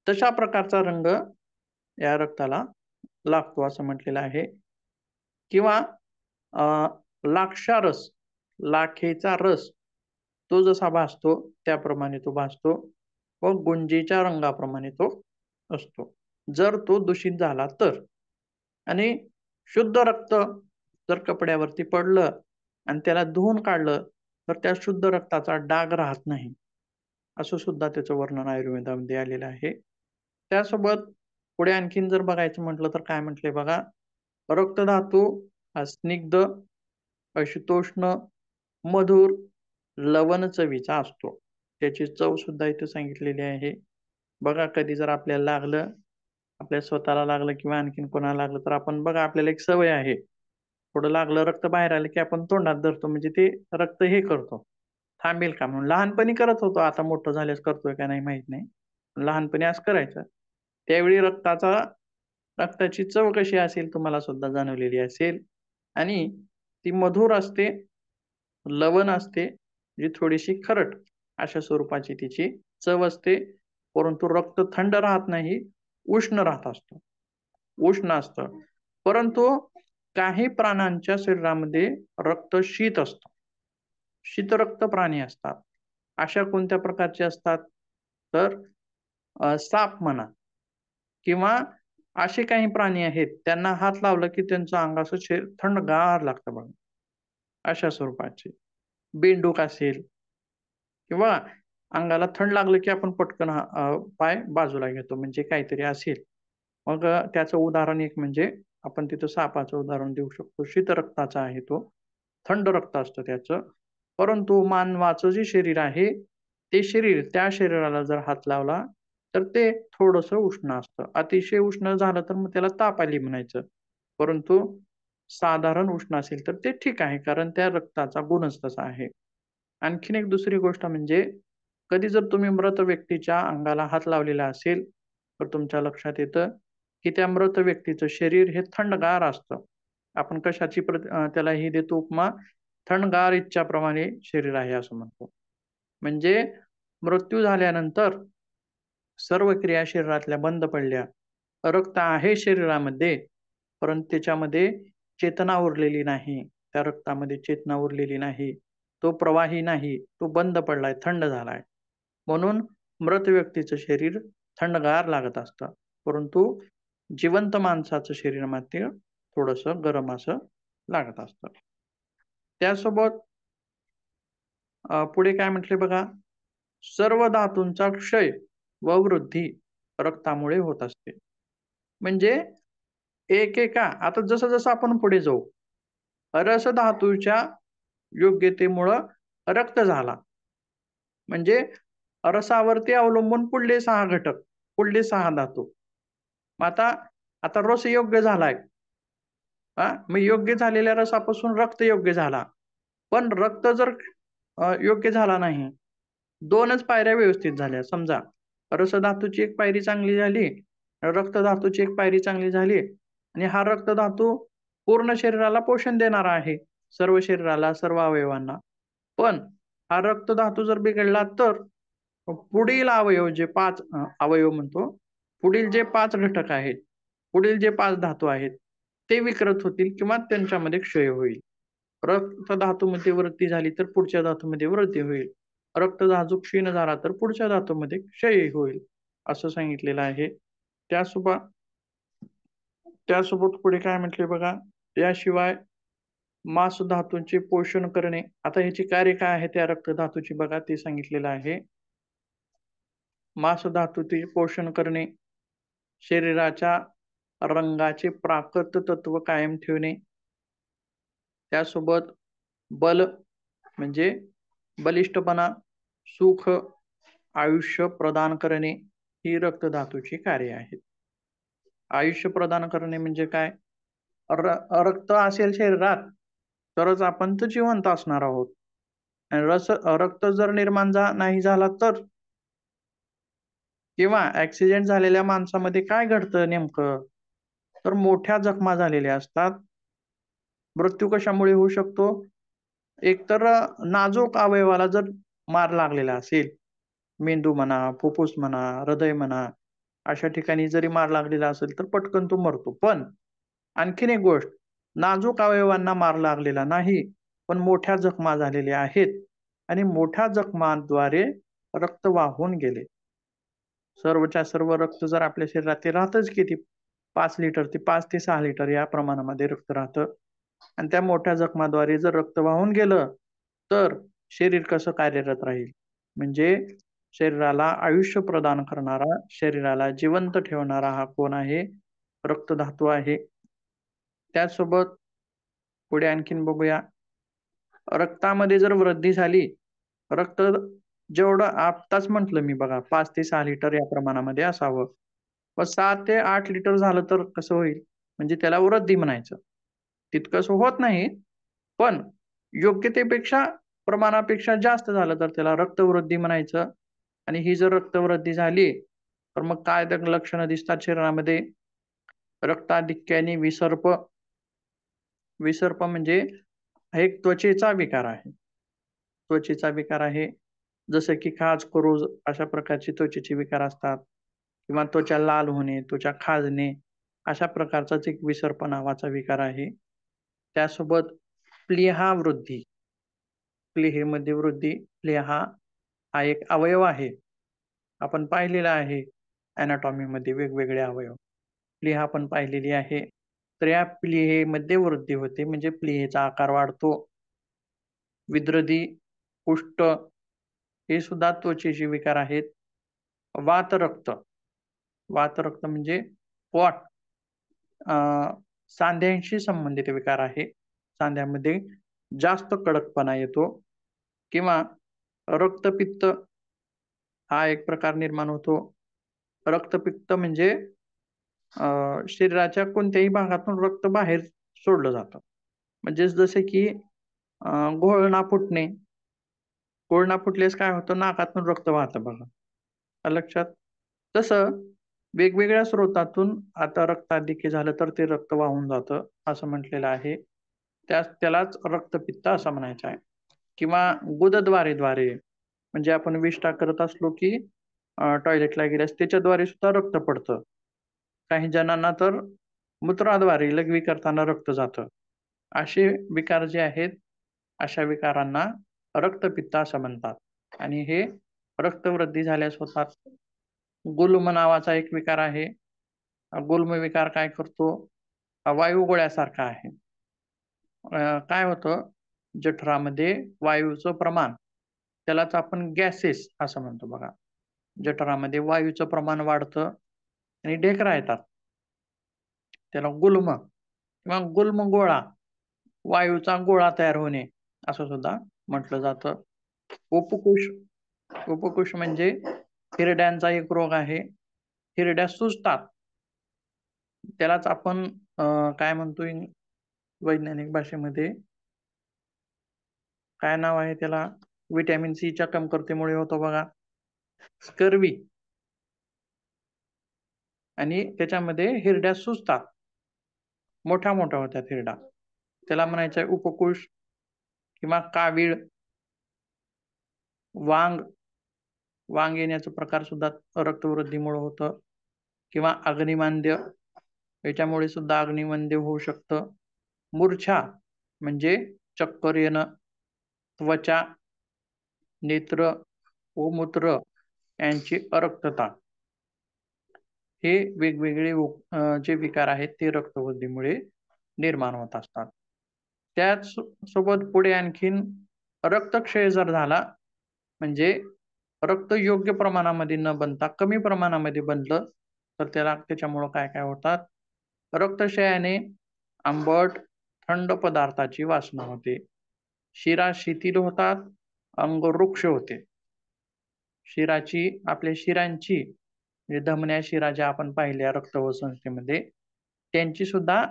तशा प्रकारचा रंग या रक्ताला लागतो असं म्हटलेलं आहे. किंवा अ, लाक्षारस, लाखेचा रस तो जसा भासतो त्याप्रमाणे तो भासतो व गुंजेच्या रंगाप्रमाणे तो असतो. जर तो दूषित झाला तर. आणि शुद्ध रक्त जर कपड्यावरती पडलं आणि त्याला धुवून काढलं, तर त्या शुद्ध रक्ताचा डाग राहत नाही. असं सुद्धा त्याचं वर्णन आयुर्वेदामध्ये आलेलं आहे. त्यासोबत पुढे आणखीन जर बघायचं म्हटलं तर काय म्हटलंय बघा, रक्तधातू हा स्निग्ध, आशुतोष्ण, मधुर, लवण चवीचा असतो. त्याची चव सुद्धा इथे सांगितलेली आहे. बघा कधी जर आपल्याला लागलं, आपल्या स्वतःला लागलं किंवा आणखीन कोणाला लागलं, तर आपण बघा आपल्याला एक सवय आहे. थोडं लागलं, रक्त बाहेर आलं, की आपण तोंडात धरतो. म्हणजे ते रक्त हे करतो, थांबेल का म्हणून. लहानपणी करत होतो, आता मोठं झाल्यास करतोय का नाही माहीत नाही. लहानपणी असं करायचं. त्यावेळी रक्ताची चव कशी असेल तुम्हाला सुद्धा जाणवलेली असेल आणि ती मधुर असते, लवण असते, जी थोडीशी खरट अशा स्वरूपाची तिची चव असते. परंतु रक्त थंड राहत नाही, उष्ण राहत असतं. उष्ण असतं. परंतु काही प्राण्यांच्या शरीरामध्ये रक्त शीत असतं. शीतरक्त प्राणी असतात. अशा कोणत्या प्रकारचे असतात? तर साप म्हणा किंवा असे काही प्राणी आहेत, त्यांना हात लावला की त्यांचं अंग असं थंडगार लागतं बघा. अशा स्वरूपाचे. बेंडूक असेल किंवा अंगाला थंड लागलं की आपण पटकन पाय बाजूला घेतो म्हणजे काहीतरी असेल. मग त्याचं उदाहरण एक म्हणजे आपण तिथं सापाचं उदाहरण देऊ शकतो. शीतरक्ताचा आहे तो. थंड रक्त असतं त्याचं. परंतु मानवाचं जे शरीर आहे, ते शरीर त्या शरीराला जर हात लावला, तर ते थोडंसं उष्ण असतं. अतिशय उष्ण झालं तर मग त्याला ताप आली म्हणायचं. परंतु साधारण उष्ण असेल तर ते ठीक आहे, कारण त्या रक्ताचा गुणच तसा आहे. आणखीन एक दुसरी गोष्ट म्हणजे कधी जर तुम्ही मृत व्यक्तीच्या अंगाला हात लावलेला असेल, तर तुमच्या लक्षात येतं, की त्या मृत व्यक्तीचं शरीर हे थंडगार असतं. आपण कशाची त्याला ही देतो उपमा, थंडगार इच्छाप्रमाणे शरीर आहे असं म्हणतो. म्हणजे मृत्यू झाल्यानंतर सर्व क्रिया शरीरातल्या बंद पडल्या. रक्त आहे शरीरामध्ये, परंतु त्याच्यामध्ये चेतना उरलेली नाही. त्या रक्तामध्ये चेतना उरलेली नाही. तो प्रवाही नाही. तो बंद पडलाय, थंड झालाय. म्हणून मृत व्यक्तीचं शरीर थंडगार लागत असतं. परंतु जिवंत माणसाचं शरीर मात्र थोडंसं गरम असं लागत असतं. त्यासोबत पुढे काय म्हटले बघा, सर्व धातूंचा क्षय व वृद्धी रक्तामुळे होत असते. म्हणजे एकेका आता जसं-जसं आपण पुढे जाऊ, रस धातूच्या योग्यतेमुळं रक्त झाला. म्हणजे रसावरती अवलंबून पुढले 6 घटक, पुढले 6 धातू. मग आता आता रस योग्य झालाय. मग योग्य झालेल्या रसापासून रक्त योग्य झाला. पण रक्त जर योग्य झाला नाही, 2च पायऱ्या व्यवस्थित झाल्या. समजा रसधातूची एक पायरी चांगली झाली, रक्तधातूची एक पायरी चांगली झाली. आणि हा रक्तधातू पूर्ण शरीराला पोषण देणारा आहे. सर्व शरीराला, सर्व अवयवांना. पण हा रक्तधातू जर बिघडला तर पुढील अवयव जे 5 अवयव म्हणतो, पुढील जे 5 घटक आहेत, पुढील जे 5 धातू आहेत, ते विकृत होतील किंवा त्यांच्यामध्ये क्षय होईल. रक्त धातूमध्ये वृद्धी झाली तर पुढच्या धातूमध्ये वृद्धी होईल. रक्तधातू क्षीण झाला तर पुढच्या धातूमध्ये क्षय होईल, असं सांगितलेलं आहे. त्यासोबत त्यासोबत पुढे काय म्हटले बघा, याशिवाय मांस धातूंचे पोषण करणे. आता ह्याची कार्य काय आहे त्या रक्तधातूची बघा ते सांगितलेलं आहे. मांस धातूचे पोषण करणे, शरीराच्या रंगाचे प्राकृत तत्व कायम ठेवणे, त्यासोबत बल म्हणजे बलिष्ठपणा, सुख, आयुष्य प्रदान करणे ही रक्तधातूची कार्य आहेत. आयुष्य प्रदान करणे म्हणजे काय? रक्त असेल शरीरात तरच आपण तर जिवंत असणार आहोत. आणि रक्त जर निर्माण नाही झाला तर? किंवा ॲक्सिडेंट झालेल्या माणसामध्ये काय घडतं नेमकं? तर मोठ्या जखमा झालेल्या असतात. मृत्यू कशामुळे होऊ शकतो? एकतर नाजूक अवयवाला जर मार लागलेला असेल, मेंदू म्हणा, फुफ्फुस म्हणा, हृदय म्हणा, अशा ठिकाणी जरी मार लागलेला असेल, तर पटकन तो मरतो. पण आणखीन एक गोष्ट, नाजूक अवयवांना मार लागलेला नाही, पण मोठ्या जखमा झालेल्या आहेत आणि मोठ्या जखमांद्वारे रक्त वाहून गेले. सर्वच्या सर्व रक्त जर आपल्या शरीरात ते राहतच किती 5 लिटर ते 5 ते 6 लिटर या प्रमाणामध्ये रक्त राहतं आणि त्या मोठ्या जखमाद्वारे जर रक्त वाहून गेलं, तर शरीर कसं कार्यरत राहील? म्हणजे शरीराला आयुष्य प्रदान करणारा, शरीराला जिवंत ठेवणारा हा कोण आहे? रक्तधातू आहे. त्याचसोबत पुढे आणखीन बघूया. रक्तामध्ये जर वृद्धी झाली, रक्त जेवढं आत्ताच म्हटलं मी बघा 5 ते 6 लिटर या प्रमाणामध्ये असावं. मग 7 ते 8 लिटर झालं तर कसं होईल? म्हणजे त्याला वृद्धी म्हणायचं. तितकंसं होत नाही, पण योग्यतेपेक्षा प्रमाणापेक्षा जास्त झालं तर त्याला रक्तवृद्धी म्हणायचं आणि ही जर रक्तवृद्धी झाली, तर मग काय त्या लक्षणं दिसतात शरीरामध्ये? रक्ताधिक्याने विसर्प. विसर्प म्हणजे हा एक त्वचेचा विकार आहे. त्वचेचा विकार आहे. जसं की खाज, कुरूज अशा प्रकारचे त्वचेचे विकार असतात किंवा त्वचा लाल होणे, त्वचा खाजणे अशा प्रकारचाच एक विसर्प नावाचा विकार आहे. त्यासोबत प्लीहा वृद्धी. प्लीहेमध्ये वृद्धी. प्लीहा हा एक अवयव आहे. आपण पाहिलेला आहे एनाटॉमीमध्ये वेगवेगळे अवयव. प्लीहा आपण पाहिलेली आहे. तर या प्लीहेमध्ये वृद्धी होते म्हणजे प्लीहेचा आकार वाढतो. विद्रदी, कुष्ठ हे सुद्धा त्वचेचे विकार आहेत. वातरक्त. वातरक्त म्हणजे पॉट अ, सांध्यांशी संबंधित विकार आहे. सांध्यामध्ये जास्त कडकपणा येतो किंवा रक्तपित्त हा एक प्रकार निर्माण होतो. रक्तपित्त म्हणजे शरीराच्या कोणत्याही भागातून रक्त बाहेर सोडलं जातं. म्हणजे जसे की घोळणा फुटणे. घोळणा फुटल्यास काय होतं? नाकातून रक्त वाहतं बघा. आलं लक्षात? तसं वेगवेगळ्या स्रोतातून आता रक्ताधिक्य झालं तर ते रक्त वाहून जातं, असं म्हटलेलं आहे. त्यालाच रक्तपित्त असं म्हणायचं आहे. किंवा गुदद्वारेद्वारे म्हणजे आपण विष्ठा करत असलो की टॉयलेटला गेल्यास त्याच्याद्वारे सुद्धा रक्त पडतं. काही जणांना तर मूत्राद्वारे लघवी करताना रक्त जातं. असे विकार जे आहेत, अशा विकारांना रक्तपित्त असं म्हणतात आणि हे रक्तवृद्धी झाल्यास होतात. गुल्म नावाचा एक विकार आहे. गुल्म विकार काय करतो? वायुगोळ्यासारखा आहे. काय होतं जठरामध्ये वायूचं प्रमाण, त्यालाच आपण गॅसेस असं म्हणतो बघा. जठरामध्ये वायूचं प्रमाण वाढतं आणि ढेकरा येतात. त्याला गुल्म किंवा गुल्मगोळा, वायूचा गोळा तयार होणे असं सुद्धा म्हटलं जातं. उपकुश उपकुश म्हणजे हिरड्यांचा एक रोग आहे. हिरड्या सुजतात. त्यालाच आपण काय म्हणतो वैज्ञानिक भाषेमध्ये काय नाव आहे त्याला? व्हिटॅमिन सीच्या कमतरतेमुळे होतो बघा. स्कर्वी आणि त्याच्यामध्ये हिरड्या सुजतात. मोठ्या मोठ्या होत्या हिरडा. त्याला म्हणायचं उपकोष किंवा कावीळ, वांग. वांग येण्याचा प्रकार सुद्धा रक्तवृद्धीमुळे होतं किंवा अग्निमांद्य, याच्यामुळे सुद्धा अग्निमंद्य होऊ शकतं. मूर्छा म्हणजे चक्कर येणं, त्वचा, नेत्र व मूत्र यांची अरक्तता, हे वेगवेगळे जे विकार आहेत ते रक्तवृद्धीमुळे निर्माण होत असतात. त्याच सोबत पुढे आणखीन रक्तक्षय जर झाला, म्हणजे रक्त योग्य प्रमाणामध्ये न बनता कमी प्रमाणामध्ये बनलं, तर त्याच्यामुळं काय काय होतात, रक्तक्षयाने आंबट थंड पदार्थाची वासना होते, शिरा शिथिल होतात, अंग रुक्ष होते. आपल्या शिरांची म्हणजे धमन्या शिरा ज्या आपण पाहिल्या रक्त संस्थेमध्ये, त्यांची सुद्धा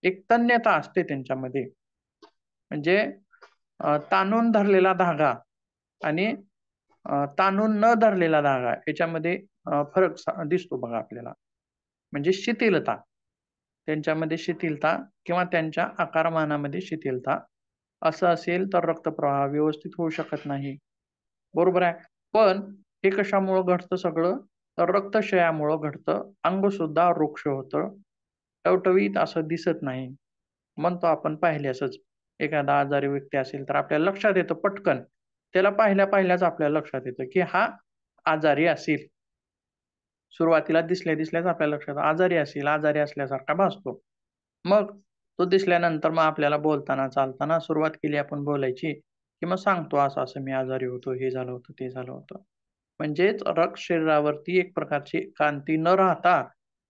एक तन्यता असते त्यांच्यामध्ये. म्हणजे ताणून धरलेला धागा आणि ताणून न धरलेला धागा याच्यामध्ये फरक दिसतो बघा आपल्याला. म्हणजे शिथिलता, त्यांच्यामध्ये शिथिलता किंवा त्यांच्या आकारमानामध्ये शिथिलता असं असेल तर रक्तप्रवाह व्यवस्थित होऊ शकत नाही. बरोबर आहे. पण हे कशामुळं घडतं सगळं? तर रक्तक्षयामुळं घडतं. अंग सुद्धा रुक्ष होतं. टवटवीत असं दिसत नाही. म्हणतो आपण पाहिल्यासच. एखादा आजारी व्यक्ती असेल तर आपल्याला लक्षात येतं पटकन. त्याला पाहिल्याच आपल्याला लक्षात येतं, की हा आजारी असेल. सुरुवातीला दिसल्याच आपल्या लक्षात आजारी असेल, आजारी असल्यासारखा भासतो. मग तो दिसल्यानंतर मग आपल्याला बोलताना, चालताना सुरुवात केली आपण बोलायची, की मग सांगतो असं-असं मी आजारी होतो, हे झालं होतं, ते झालं होतं. म्हणजेच रक्त शरीरावरती एक प्रकारची कांती न राहता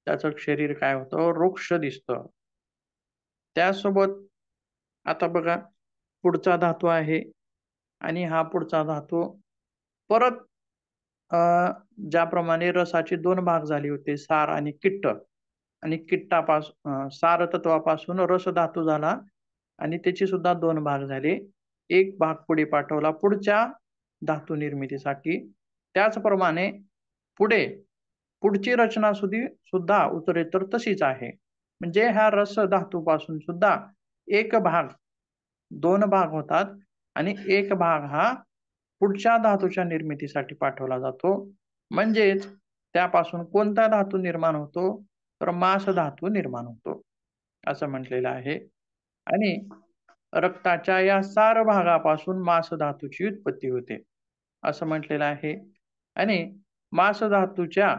त्याचं शरीर काय होतं, रुक्ष दिसतं. त्यासोबत आता बघा पुढचा धातू आहे आणि हा पुढचा धातू परत अ, ज्याप्रमाणे रसाचे 2 भाग झाले होते, सार आणि किट्ट. आणि सार तत्वापासून रस धातू झाला आणि त्याचे सुद्धा 2 भाग झाले. एक भाग पुढे पाठवला पुढच्या धातू निर्मितीसाठी. त्याचप्रमाणे पुढे पुढची रचना सुद्धा उत्तरेतर तशीच आहे. म्हणजे ह्या रस धातूपासून सुद्धा एक भाग 2 भाग होतात आणि एक भाग हा पुढच्या धातूच्या निर्मितीसाठी पाठवला जातो. म्हणजेच त्यापासून कोणता धातू निर्माण होतो? तर मास धातू निर्माण होतो, असं म्हटलेलं आहे. आणि रक्ताच्या या सार भागापासून मास धातूची उत्पत्ती होते, असं म्हटलेलं आहे. आणि मास धातूच्या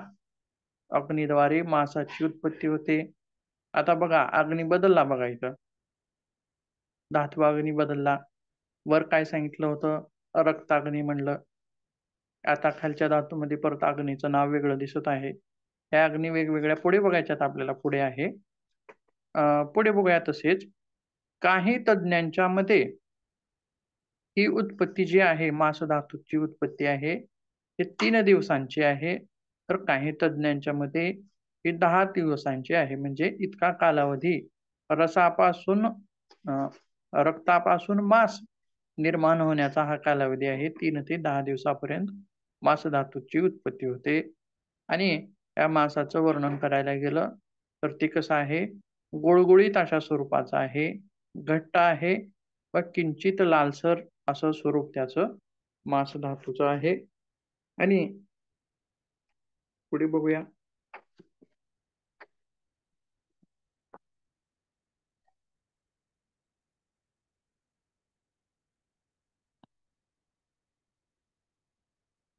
अग्नीद्वारे मांसाची उत्पत्ती होते. आता बघा अग्नी बदलला बघा इथं. धातू अग्नी बदलला. वर काय सांगितलं होतं? रक्ताग्नी म्हणलं. आता खालच्या धातूमध्ये परत अग्नीचं नाव वेगळं दिसत आहे. ह्या अग्नी वेगवेगळ्या पुढे बघायच्यात आपल्याला. पुढे आहे. पुढे बघूया तसेच. काही तज्ञांच्या मते ही उत्पत्ती जी आहे, मास धातूची उत्पत्ती आहे, ही 3 दिवसांची आहे. तर काही तज्ञांच्या मते ही 10 दिवसांची आहे. म्हणजे इतका कालावधी रसापासून रक्तापासून मांस निर्माण होण्याचा हा कालावधी आहे. 3 ते 10 दिवसापर्यंत मांसधातूची उत्पत्ती होते. आणि या मांसाचं वर्णन करायला गेलं तर ते कसं आहे, गुळगुळीत अशा स्वरूपाचं आहे, घट्ट आहे व किंचित लालसर असं स्वरूप त्याचं मांसधातूचं आहे. आणि पुढे बघूया.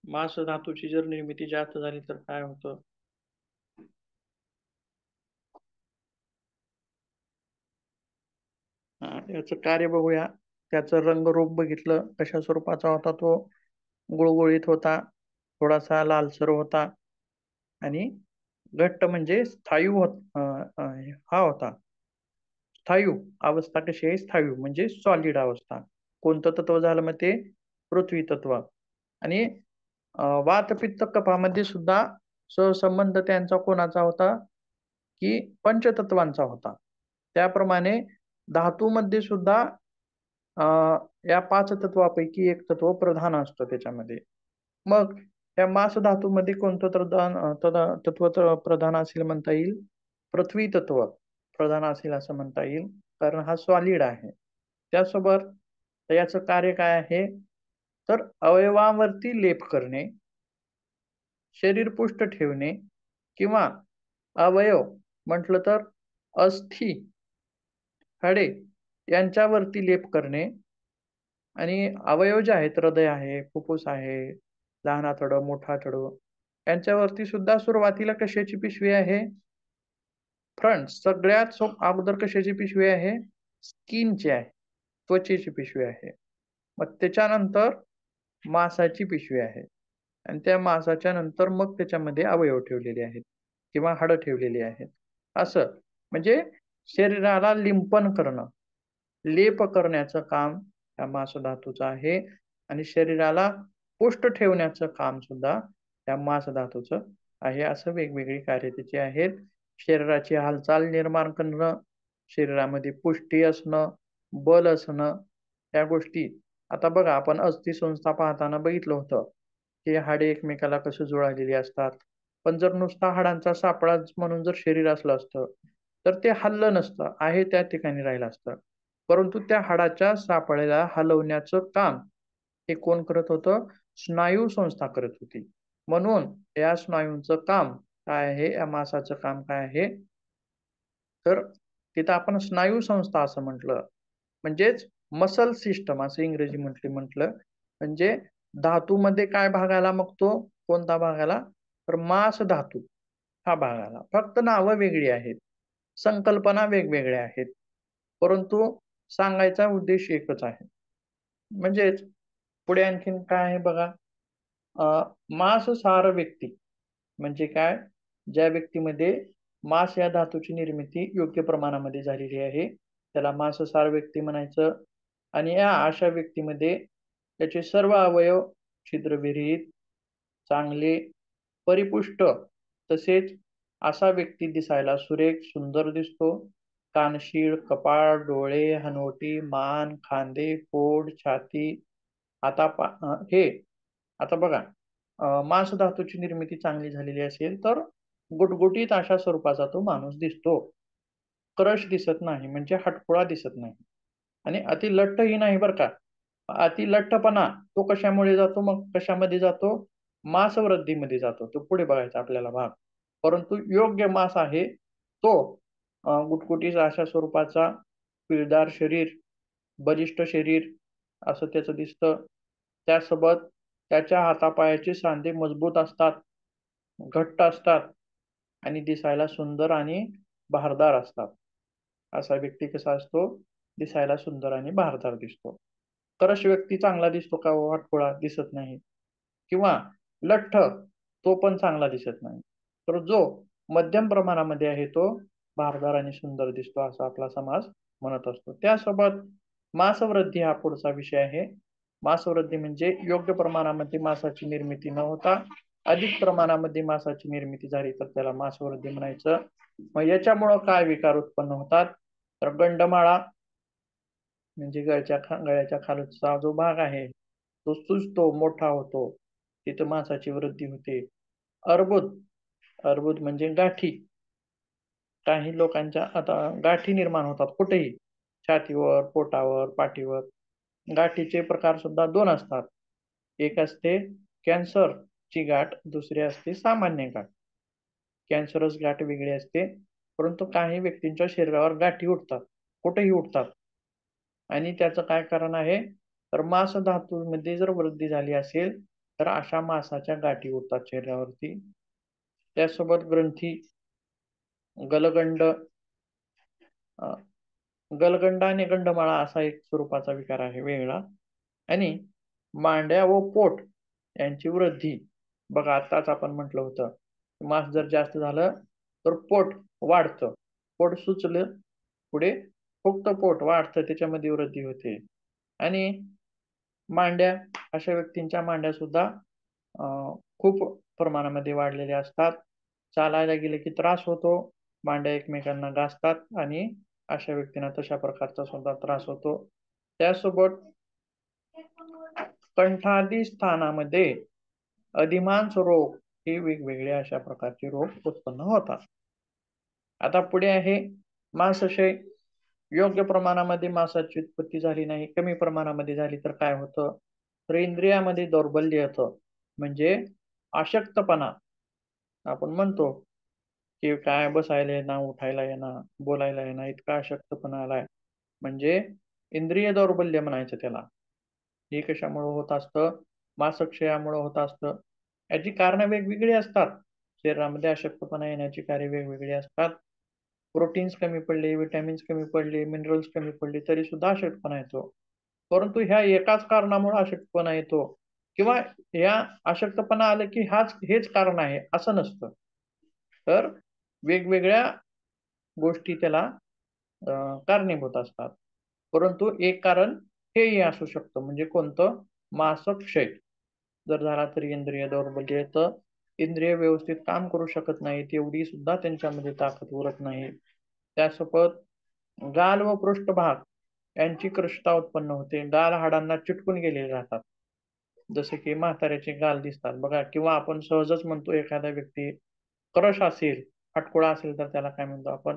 मांसधातूची जर निर्मिती जास्त झाली तर काय होतं? याचं कार्य बघूया. त्याचं रंगरूप बघितलं कशा स्वरूपाचा होता तो. गुळगुळीत होता, थोडासा लालसर होता आणि घट्ट म्हणजे हा होता. स्थायू अवस्था कशी आहे? स्थायू म्हणजे सॉलिड अवस्था. कोणतं तत्व झालं मग ते? पृथ्वी तत्व. आणि वात, पित्त, कफामध्ये सुद्धा सहसंबंध त्यांचा कोणाचा होता? की पंचतत्वांचा होता. त्याप्रमाणे धातूमध्ये सुद्धा अ, या 5 तत्वापैकी एक तत्व प्रधान असतं त्याच्यामध्ये. मग त्या मास धातूमध्ये कोणतं तत्व प्रधान असेल म्हणता येईल? पृथ्वी तत्व. प्रधान असेल असं म्हणता येईल, कारण हा सॉलिड आहे. त्यासोबत याचं कार्य काय आहे, तर अवयवांवरती लेप करणे, शरीर पुष्ट ठेवणे किंवा अवयव म्हटलं तर अस्थी, हाडे यांच्यावरती लेप करणे आणि अवयव जे आहेत, हृदय आहे, फुफ्फुस आहे, लहान आतडं, मोठं आतडं यांच्यावरती सुद्धा सुरुवातीला कशाची पिशवी आहे? फ्रंट सगळ्यात अगोदर कशाची पिशवी आहे? स्किनची आहे, त्वचेची पिशवी आहे. मग त्याच्यानंतर मांसाची पिशवी आहे आणि त्या मांसाच्या नंतर मग त्याच्यामध्ये अवयव ठेवलेले आहेत किंवा हाडं ठेवलेली आहेत. असं म्हणजे शरीराला लिंपन करणं, लेप करण्याचं काम या मांसधातूचं आहे आणि शरीराला पुष्ट ठेवण्याचं काम सुद्धा त्या मांसधातूचं आहे. असं वेगवेगळी कार्य त्याची आहेत. शरीराची हालचाल निर्माण करणं, शरीरामध्ये पुष्टी असणं, बल असणं, या गोष्टी. आता बघा आपण अस्थिसंस्था पाहताना बघितलं होतं, की हाडे एकमेकाला कशी जुळलेली असतात. पण जर नुसता हाडांचा सापळाच म्हणून जर शरीर असलं असतं, तर ते हललं नसतं, आहे त्या ठिकाणी राहिलं असतं. परंतु त्या हाडाच्या सापळ्याला हलवण्याचं काम हे कोण करत होतं? स्नायू संस्था करत होती. म्हणून या स्नायूंचं काम काय आहे? या मांसाचं काम काय आहे? तर तिथं आपण स्नायू संस्था असं म्हटलं. म्हणजेच मसल सिस्टम असं इंग्रजी म्हटलं. म्हणजे धातूमध्ये काय भाग आला मग तो? कोणता भाग आला? तर मांस धातू हा भाग आला. फक्त नावं वेगळी आहेत. संकल्पना वेगवेगळ्या आहेत. परंतु सांगायचा उद्देश एकच आहे. म्हणजेच पुढे आणखीन काय आहे बघा. मांससार व्यक्ती म्हणजे काय? ज्या व्यक्तीमध्ये मांस या धातूची निर्मिती योग्य प्रमाणामध्ये झालेली आहे, त्याला मांसाहार व्यक्ती म्हणायचं. आणि या अशा व्यक्तीमध्ये त्याचे सर्व अवयव छिद्रविरहित, चांगले, परिपुष्ट तसेच असा व्यक्ती दिसायला सुरेख, सुंदर दिसतो. कानशीळ, कपाळ, डोळे, हनुवटी, मान, खांदे, पोट, छाती आता हे आता बघा मांसधातूची निर्मिती चांगली झालेली असेल तर गुटगुटीत अशा स्वरूपाचा तो माणूस दिसतो. क्रश दिसत नाही म्हणजे हटकुळा दिसत नाही आणि अति लठ्ठही नाही बरं का. अति लठ्ठपणा तो कशामुळे जातो मग कशामध्ये जातो? मांसवृद्धीमध्ये जातो. तो पुढे बघायचा आपल्याला भाग. परंतु योग्य मांस आहे तो गुटगुटीत अशा स्वरूपाचा पिळदार शरीर, बलिष्ठ शरीर असं त्याचं दिसतं. त्यासोबत त्याच्या हातापायाचे सांधे मजबूत असतात, घट्ट असतात आणि दिसायला सुंदर आणि बहारदार असतात. असा व्यक्ती कसा असतो? दिसायला सुंदर आणि बहारदार दिसतो. तरच व्यक्ती चांगला दिसतो का हो? हटकुळा दिसत नाही. किंवा लठ्ठ तो पण चांगला दिसत नाही. तर जो मध्यम प्रमाणामध्ये आहे तो बहारदार आणि सुंदर दिसतो असा आपला समाज म्हणत असतो. त्यासोबत मांसवृद्धी हा पुढचा विषय आहे. मांसवृद्धी म्हणजे योग्य प्रमाणामध्ये मांसाची निर्मिती न होता अधिक प्रमाणामध्ये मांसाची निर्मिती झाली तर त्याला मांसवृद्धी म्हणायचं. मग याच्यामुळं काय विकार उत्पन्न होतात? तर गंडमाळा म्हणजे गळ्याच्या खालचा जो भाग आहे तो सुजतो, मोठा होतो. तिथं मांसाची वृद्धी होते. अर्बुद, अर्बुद म्हणजे गाठी. काही लोकांच्या आता गाठी निर्माण होतात कुठेही. छातीवर, पोटावर, पाठीवर. गाठीचे प्रकार सुद्धा 2 असतात. एक असते कॅन्सरची गाठ, दुसरी असते सामान्य गाठ. कॅन्सरस गाठ वेगळी असते, परंतु काही व्यक्तींच्या शरीरावर गाठी उठतात, कुठेही उठतात. आणि त्याचं काय कारण आहे? तर मांसधातूमध्ये जर वृद्धी झाली असेल, तर अशा मांसाच्या गाठी उठतात शरीरावरती. त्यासोबत ग्रंथी, गलगंड, अ, गलगंड आणि गंडमाळा असा एक स्वरूपाचा विकार आहे वेगळा. आणि मांड्या व पोट यांची वृद्धी. बघा आत्ताच आपण म्हटलं होतं, मांस जर जास्त झालं तर पोट वाढतं. पोट सुचलं पुढे फक्त पोट वाढतं त्याच्यामध्ये वृद्धी होते. आणि मांड्या अशा व्यक्तींच्या मांड्या सुद्धा खूप प्रमाणामध्ये वाढलेल्या असतात. चालायला गेले की त्रास होतो. मांड्या एकमेकांना घासतात आणि अशा व्यक्तींना तशा प्रकारचा सुद्धा त्रास होतो. त्यासोबत कंठादी स्थानामध्ये अधिमांस रोग हे वेगवेगळे अशा प्रकारचे रोग उत्पन्न होतात. आता पुढे आहे मांसाशय योग्य प्रमाणामध्ये मांसाची उत्पत्ती झाली नाही, कमी प्रमाणामध्ये झाली तर काय होतं, तर इंद्रियामध्ये दौर्बल्य येतं, म्हणजे अशक्तपणा. आपण म्हणतो की काय बसायला येणार, उठायला येणार, बोलायला येणार, इतका अशक्तपणा आलाय, म्हणजे इंद्रिय दौर्बल्य म्हणायचं त्याला. हे कशामुळे होत असतं, मासक्षयामुळे होत असतं. याची कारणं वेगवेगळी असतात. शरीरामध्ये अशक्तपणा येण्याची कार्य वेगवेगळी असतात. प्रोटीन्स कमी पडले, विटॅमिन्स कमी पडले, मिनरल्स कमी पडले तरी सुद्धा अशक्तपणा येतो. परंतु ह्या एकाच कारणामुळे अशक्तपणा येतो किंवा या अशक्तपणा आलं की हेच कारण आहे असं नसतं. तर वेगवेगळ्या गोष्टी त्याला कारणीभूत असतात. परंतु एक कारण हेही असू शकतं, म्हणजे कोणतं, मासक्षय जर झाला तर इंद्रिय दौर्बल्य येतं. इंद्रिय व्यवस्थित काम करू शकत नाहीत, एवढी सुद्धा त्यांच्यामध्ये ताकद उरत नाही. त्यासोबत गाल व पृष्ठभाग यांची क्रशता उत्पन्न होते. गाल हाडांना चिटकून गेलेले राहतात. जसे की म्हाताऱ्याचे गाल दिसतात बघा, किंवा आपण सहजच म्हणतो एखादा व्यक्ती क्रश असेल, हटकुळा असेल तर त्याला काय म्हणतो आपण,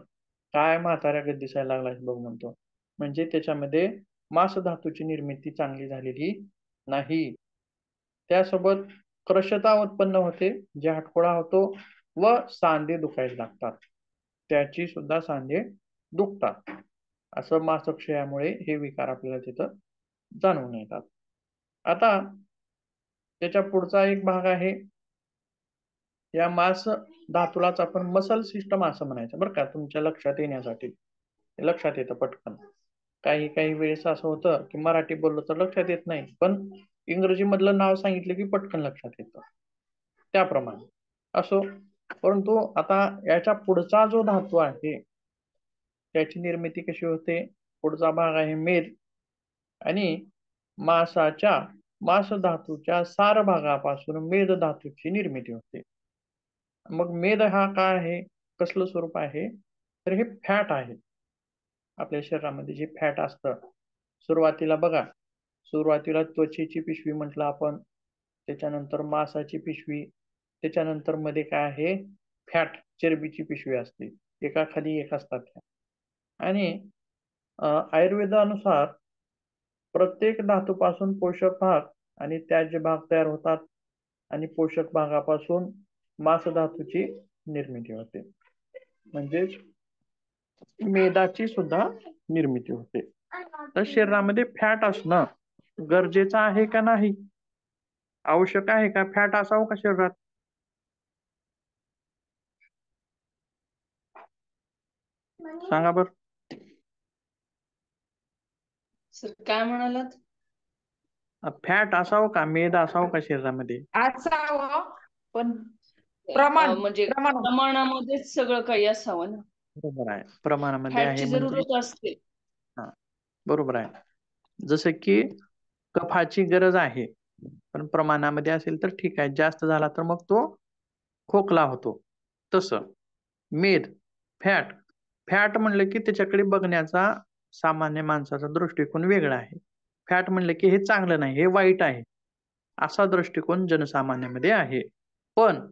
काय म्हाताऱ्यागत दिसायला लागलाय बघ म्हणतो. म्हणजे त्याच्यामध्ये मांसधातूची निर्मिती चांगली झालेली नाही. त्यासोबत क्रशता उत्पन्न होते, जे हटकुळा होतो व सांधे दुखायला लागतात. त्याची सुद्धा सांधे दुखतात. असं मासक्षयामुळे हे विकार आपल्याला तिथं जाणवून येतात. आता त्याच्या पुढचा एक भाग आहे, या मांस धातूलाच आपण मसल सिस्टम असं म्हणायचं बरं का, तुमच्या लक्षात येण्यासाठी. लक्षात येतं पटकन. काही काही वेळेस असं होतं की मराठी बोललो तर लक्षात येत नाही, पण इंग्रजी मधलं नाव सांगितलं की पटकन लक्षात येतं. त्याप्रमाणे असो. परंतु आता याच्या पुढचा जो धातू आहे त्याची निर्मिती कशी होते, पुढचा भाग आहे मेद, आणि मांसाच्या मांस धातूच्या सार भागापासून मेद धातूची निर्मिती होते. मग मेद हा काय आहे, कसलं स्वरूप आहे, तर हे फॅट आहे. आपल्या शरीरामध्ये जे फॅट असतं, सुरुवातीला बघा, सुरुवातीला त्वचेची पिशवी म्हटलं आपण, त्याच्यानंतर मांसाची पिशवी, त्याच्यानंतर मध्ये काय आहे, फॅट चरबीची पिशवी असते, एकाखाली एक असतात ह्या. आणि आयुर्वेदानुसार प्रत्येक धातूपासून पोषक भाग आणि त्याज्य भाग तयार होतात, आणि पोषक भागापासून मांस धातूची निर्मिती होते, म्हणजेच मेदाची सुद्धा निर्मिती होते. तर शरीरामध्ये फॅट असणं गरजेचं आहे का नाही, आवश्यक आहे का, फॅट असावं का शरीरात? सांगा बर. सर काय म्हणालात? फॅट असावं का, मेद असावं का शरीरामध्ये? असावं, पण प्रमाण म्हणजे प्रमाण प्रमाणामध्येच सगळं काही असावं ना. बरोबर आहे, प्रमाणामध्ये आहे फॅटची म्हणजे. जरूरत असते. हा, बरोबर आहे. जसं की कफाची गरज आहे, पण प्रमाणामध्ये असेल तर ठीक आहे, जास्त झाला तर मग तो खोकला होतो. तसं मेद, फॅट, फॅट म्हणलं की त्याच्याकडे बघण्याचा सामान्य माणसाचा दृष्टिकोन वेगळा आहे. फॅट म्हणलं की हे चांगलं नाही, हे वाईट आहे, असा दृष्टिकोन जनसामान्यामध्ये आहे. पण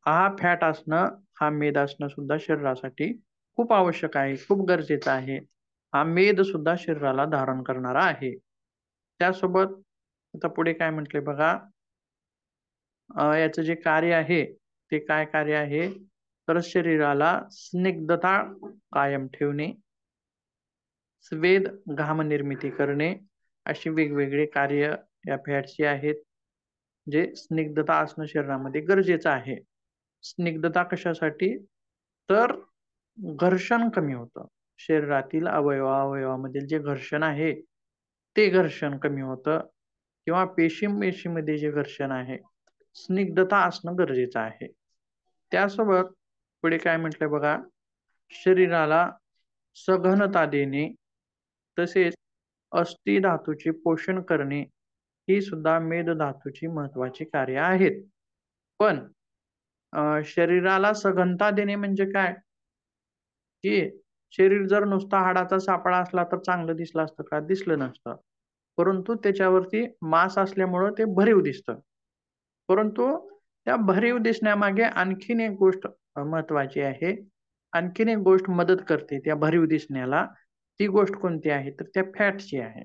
हा फॅट असणं, हा मेद असणं सुद्धा शरीरासाठी खूप आवश्यक आहे, खूप गरजेचं आहे. हा मेद सुद्धा शरीराला धारण करणारा आहे. त्यासोबत आता पुढे काय म्हटले बघा, याचं जे कार्य आहे ते काय कार्य आहे, तर शरीराला स्निग्धता कायम ठेवणे, स्वेद घाम निर्मिती करणे, अशी वेगवेगळे कार्य या फॅटची आहेत. जे स्निग्धता असणं शरीरामध्ये गरजेचं आहे. स्निग्धता कशासाठी, तर घर्षण कमी होतं. शरीरातील अवयवामधील जे घर्षण आहे ते घर्षण कमी होतं, किंवा पेशीमध्ये जे घर्षण आहे, स्निग्धता असणं गरजेचं आहे. त्यासोबत पुढे काय म्हटलंय बघा, शरीराला सघनता देणे, तसेच अस्थि धातूचे पोषण करणे, ही सुद्धा मेद धातूची महत्वाची कार्य आहेत. पण शरीराला सघनता देणे म्हणजे काय, की शरीर जर नुसता हाडाचा सापळा असला तर चांगलं दिसलं असतं का, दिसलं नसतं. परंतु त्याच्यावरती मांस असल्यामुळं ते भरीव दिसतं. परंतु त्या भरीव दिसण्यामागे आणखीन एक गोष्ट महत्वाची आहे, आणखीन एक गोष्ट मदत करते त्या भरीव दिसण्याला. ती गोष्ट कोणती आहे तर त्या फॅटची आहे.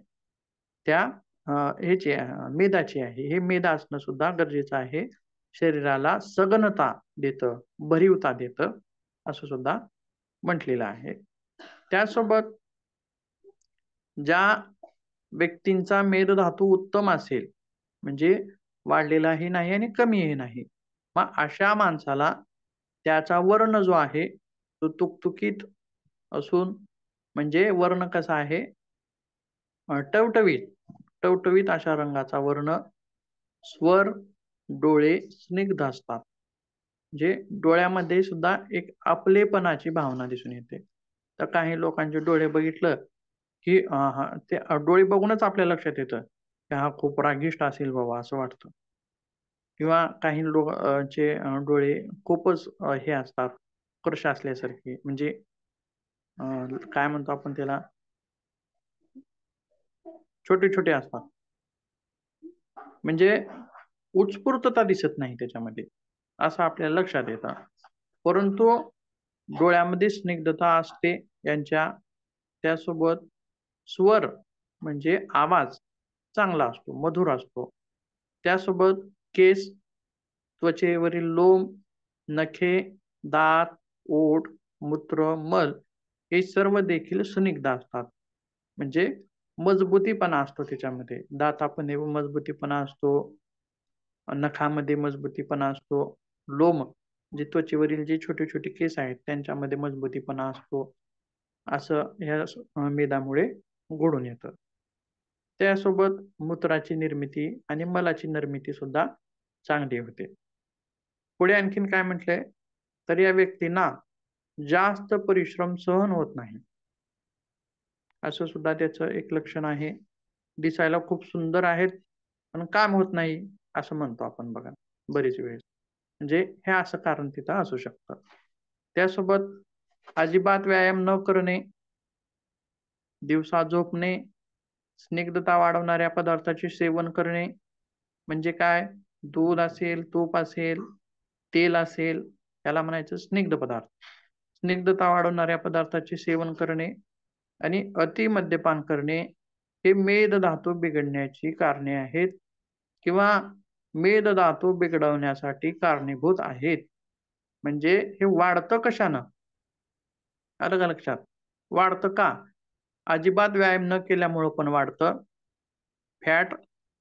त्या ह्याची मेदाची आहे. हे मेद असणं सुद्धा गरजेचं आहे. शरीराला सघनता देतं, भरीवता देतं असं सुद्धा म्हटलेलं आहे. त्यासोबत ज्या व्यक्तींचा मेदधातू उत्तम असेल, म्हणजे वाढलेलाही नाही आणि कमीही नाही, मग अशा माणसाला त्याचा वर्ण जो आहे तो तुकतुकीत असून, म्हणजे वर्ण कसा आहे टवटवीत टवटवीत अशा रंगाचा वर्ण, स्वर, डोळे स्निग्ध असतात. म्हणजे डोळ्यामध्ये सुद्धा एक आपलेपणाची भावना दिसून येते. तर काही लोकांचे डोळे बघितलं की ते डोळे बघूनच आपल्या लक्षात येतं की हा खूप रागिष्ट असेल बाबा असं वाटतं. किंवा काही लोक चे डोळे खूपच हे असतात, कर्ष असल्यासारखे, म्हणजे काय म्हणतो आपण त्याला, छोटे छोटे असतात, म्हणजे उत्स्फूर्तता दिसत नाही त्याच्यामध्ये असं आपल्याला लक्षात येतं. परंतु डोळ्यामध्ये स्निग्धता असते यांच्या. त्यासोबत स्वर म्हणजे आवाज चांगला असतो, मधुर असतो. त्यासोबत केस, त्वचेवरील लोम, नखे, दात, ओठ, मूत्र, मल हे सर्व देखील स्निग्ध असतात. म्हणजे मजबूतीपणा असतो त्याच्यामध्ये. दातामध्ये मजबूतीपणा असतो, नखामध्ये मजबूतीपणा असतो, लोम जे त्वचेवरील जे छोटे छोटे केस आहेत त्यांच्यामध्ये मजबूतीपणा असतो. असं ह्या मेदामुळे घडून येतं. त्यासोबत मूत्राची निर्मिती आणि मलाची निर्मिती सुद्धा चांगली होते. पुढे आणखीन काय म्हटलंय तर या व्यक्तींना जास्त परिश्रम सहन होत नाही, असं सुद्धा त्याचं एक लक्षण आहे. दिसायला खूप सुंदर आहेत पण काम होत नाही असं म्हणतो आपण बघा बरेच वेळेस. म्हणजे हे असं कारण तिथं असू शकतं. त्यासोबत अजिबात व्यायाम न करणे, दिवसा झोपणे, स्निग्धता वाढवणाऱ्या पदार्थाचे सेवन करणे, म्हणजे काय, दूध असेल, तूप असेल, तेल असेल, त्याला म्हणायचं स्निग्ध पदार्थ. स्निग्धता वाढवणाऱ्या पदार्थाचे सेवन करणे आणि अति मद्यपान करणे हे मेदधातू बिघडण्याची कारणे आहेत किंवा मेदधातू बिघडवण्यासाठी कारणीभूत आहेत. म्हणजे हे वाढतं कशानं, आलं का लक्षात? वाढतं का? अजिबात व्यायाम न केल्यामुळं पण वाढतं. फॅट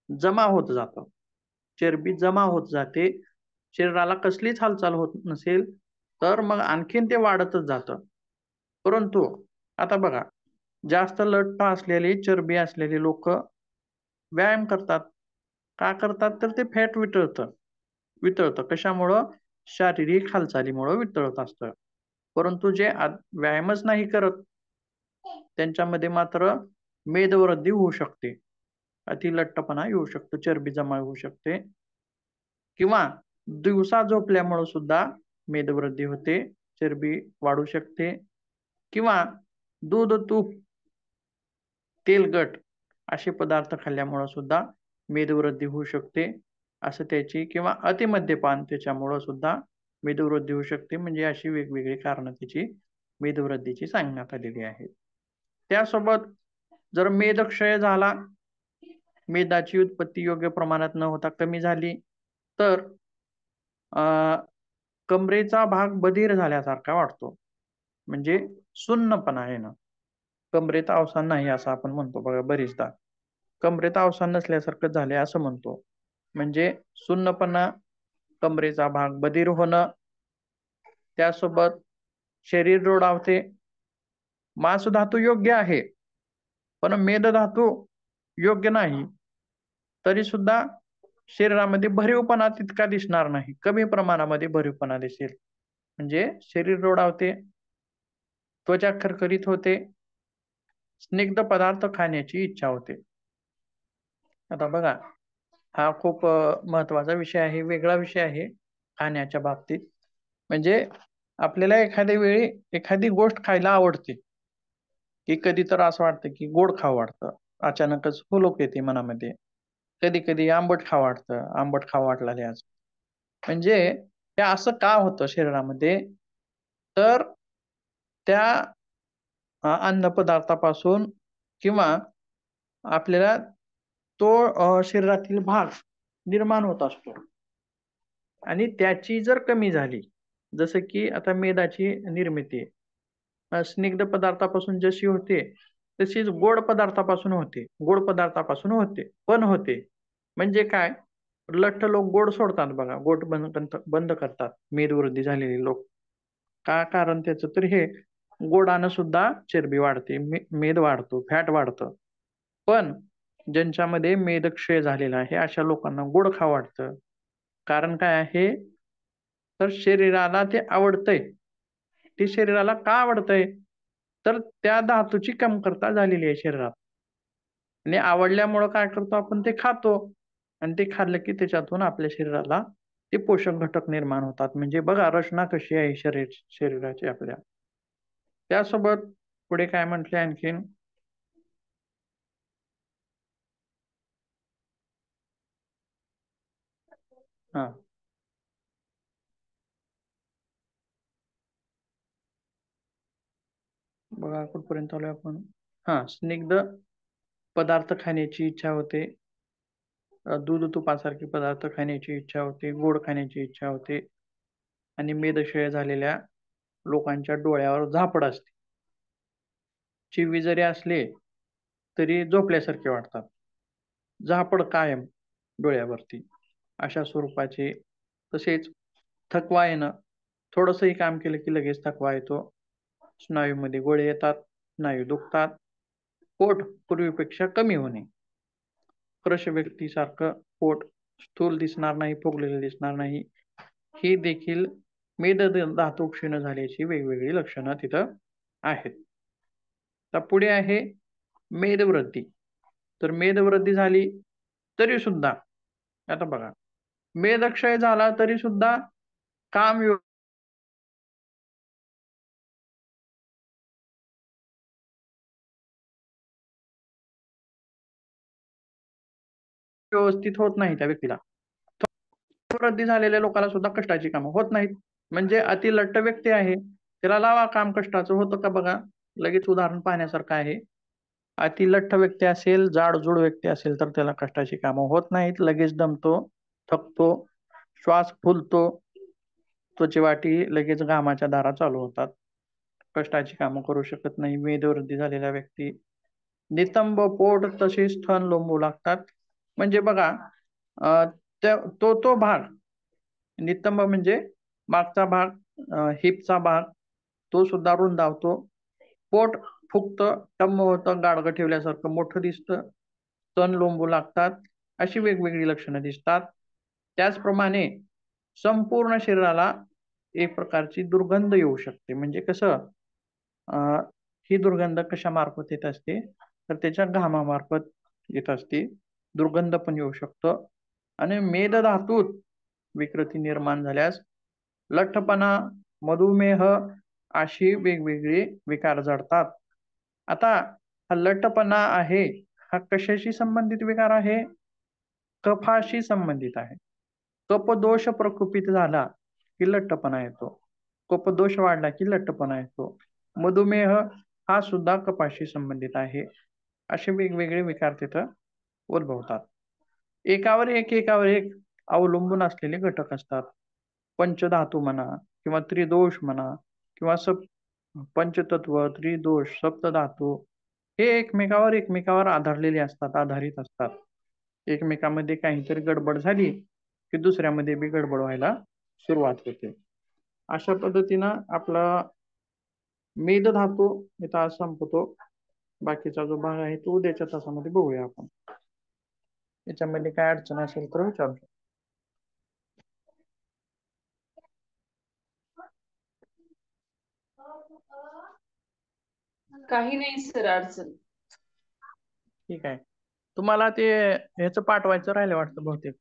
जमा होत जातं, चरबी जमा होत जाते. शरीराला कसलीच हालचाल होत नसेल तर मग आणखीन ते वाढतच जातं. परंतु आता बघा, जास्त लठ्ठ असलेली, चरबी असलेली लोक व्यायाम करतात. का करतात तर ते फॅट वितळतं. कशामुळं? शारीरिक हालचालीमुळं वितळत असतं. परंतु जे व्यायामच नाही करत त्यांच्यामध्ये मात्र मेदवृद्धी होऊ शकते, अतिलठ्ठपणा येऊ शकतो, चरबी जमा होऊ शकते किंवा दिवसा झोपल्यामुळे सुद्धा मेदवृद्धी होते, चरबी वाढू शकते किंवा दूध, तूप, तेलकट असे पदार्थ खाल्ल्यामुळे सुद्धा मेदवृद्धी होऊ शकते असं त्याची, किंवा अतिमद्यपान त्याच्यामुळं सुद्धा मेदवृद्धी होऊ शकते. म्हणजे अशी वेगवेगळी कारणं त्याची मेदवृद्धीची सांगण्यात आलेली आहेत. त्यासोबत जर मेदक्षय झाला, मेदाची उत्पत्ती योग्य प्रमाणात न होता कमी झाली तर कमरेचा भाग बधीर झाल्यासारखा वाटतो, म्हणजे सुन्नपणा येणं. कमरेत अवसान नाही असं आपण म्हणतो बघा बरीचदा. कमरेत अवसान नसल्यासारखं झाले असं म्हणतो. म्हणजे सुन्नपणा, कमरेचा भाग बधीर होणं. त्यासोबत शरीर रोडावते. मांसधातू योग्य आहे पण मेदधातू योग्य नाही, तरी सुद्धा शरीरामध्ये भरीवपणा तितका दिसणार नाही, कमी प्रमाणामध्ये भरीवपणा दिसेल. म्हणजे शरीर रोडावते, त्वचा खरखरीत होते, स्निग्ध पदार्थ खाण्याची इच्छा होते. आता बघा, हा खूप महत्वाचा विषय आहे, वेगळा विषय आहे खाण्याच्या बाबतीत. म्हणजे आपल्याला एखाद्या वेळी एखादी गोष्ट खायला आवडते, की कधी तर असं वाटतं की गोड खावं वाटतं, अचानकच हुलूक येते मनामध्ये. कधी कधी आंबट खावं वाटतं, आंबट खावं वाटलं आज. म्हणजे हे असं का होतं शरीरामध्ये तर त्या अन्न पदार्थापासून किंवा आपल्याला तो शरीरातील भाग निर्माण होत असतो आणि त्याची जर कमी झाली, जसं की आता मेदाची निर्मिती स्निग्ध पदार्थापासून जशी होते तशीच गोड पदार्थापासून होते, गोड पदार्थापासून होते पण होते. म्हणजे काय, लठ्ठ लोक गोड सोडतात बघा, गोड बंद करतात मेदवृद्धी झालेले लोक. का कारण त्याचं तर हे गोडानं सुद्धा चरबी वाढते, मेद वाढतो, फॅट वाढतं. पण ज्यांच्यामध्ये मेदक्षय झालेला आहे अशा लोकांना गोड खावं वाटतं. कारण काय आहे, तर शरीराला ते आवडतंय. ते शरीराला का आवडतंय, तर त्या धातूची कमतरता झालेली आहे शरीरात आणि आवडल्यामुळं काय करतो आपण, ते खातो आणि ते खाल्लं की त्याच्यातून आपल्या शरीराला ते पोषक घटक निर्माण होतात. म्हणजे बघा रचना कशी आहे शरीराची आपल्या. त्यासोबत पुढे काय म्हटले आणखीन, हा बघा कुठपर्यंत आलोय आपण. स्निग्ध पदार्थ खाण्याची इच्छा होते, दूध तुपासारखे पदार्थ खाण्याची इच्छा होते, गोड खाण्याची इच्छा होते आणि मेदक्षय झालेल्या लोकांच्या डोळ्यावर झापड असते. चिवी जरी असले तरी झोपल्यासारखे वाटतात, झापड कायम डोळ्यावरती अशा स्वरूपाचे. तसेच थकवा येणं, थोडंसंही काम केलं की लगेच थकवा येतो, स्नायूमध्ये गोळे येतात, स्नायू दुखतात, पोट पूर्वीपेक्षा कमी होणे, क्रश व्यक्तीसारखं पोट स्थूल दिसणार नाही, फुगलेलं दिसणार नाही, ही देखील मेद धातू क्षीण झाल्याची वेगवेगळी लक्षणं तिथं आहेत. तर पुढे आहे मेदवृद्धी. तर मेदवृद्धी झाली तरी सुद्धा, आता बघा, मेदक्षय झाला तरी सुद्धा काम व्यवस्थित होत नाही त्या व्यक्तीला. वृद्धी झालेल्या लोकांना सुद्धा कष्टाची कामं होत नाहीत. म्हणजे अति लठ्ठ व्यक्ती आहे, त्याला लावा काम कष्टाचं, होतं का बघा. लगेच उदाहरण पाहण्यासारखं आहे. अति लठ्ठ व्यक्ती असेल, जाडजूड व्यक्ती असेल तर त्याला कष्टाची कामं होत नाहीत, लगेच दमतो, थकतो, श्वास फुलतो, त्वचेवाटी लगेच घामाच्या धारा चालू होतात, कष्टाची कामं करू शकत नाही. मेदवृद्धी झालेला व्यक्ती नितंब पोट तसेच स्तन लोंबू लागतात. म्हणजे बघा, तो भाग नितंब म्हणजे मागचा भाग, हिपचा भाग, तो सुद्धा रुंदावतो, पोट फुगतं, टम्म होतं, गाडगं ठेवल्यासारखं मोठं दिसतं, स्तन लोंबू लागतात, अशी वेगवेगळी लक्षणं दिसतात. त्याचप्रमाणे संपूर्ण शरीराला एक प्रकारची दुर्गंध येऊ शकते. म्हणजे कसं, ही दुर्गंध कशामार्फत येत असते, तर त्याच्या घामामार्फत येत असते. दुर्गंध पण येऊ शकतो आणि मेदधातूत विकृती निर्माण झाल्यास लठ्ठपणा, मधुमेह अशी वेगवेगळे विकार जडतात. आता हा लठ्ठपणा आहे, हा कशाशी संबंधित विकार आहे, कफाशी संबंधित आहे. कफदोष प्रकोपित झाला की लठ्ठपणा येतो, कफदोष वाढला की लठ्ठपणा येतो. मधुमेह हा सुद्धा कफाशी संबंधित आहे. असे वेगवेगळे विकार तिथं उद्भवतात. एकावर एक अवलंबून असलेले घटक असतात. पंचधातू म्हणा किंवा त्रिदोष म्हणा किंवा पंचतत्व, त्रिदोष, सप्तधातू हे एकमेकावर आधारलेले असतात, आधारित असतात. एकमेकांमध्ये काहीतरी गडबड झाली की दुसऱ्यामध्ये बी गडबड व्हायला सुरुवात होते. अशा पद्धतीनं आपला मेदधातू इथं आज संपतो. बाकीचा जो भाग आहे तो उद्याच्या तासामध्ये बघूया आपण. याच्यामध्ये काय अडचण असेल तर विचारू शकतो. काही नाही सर अडचण. ठीक आहे. तुम्हाला ते ह्याचं पाठवायचं राहिलं वाटतं बहुतेक.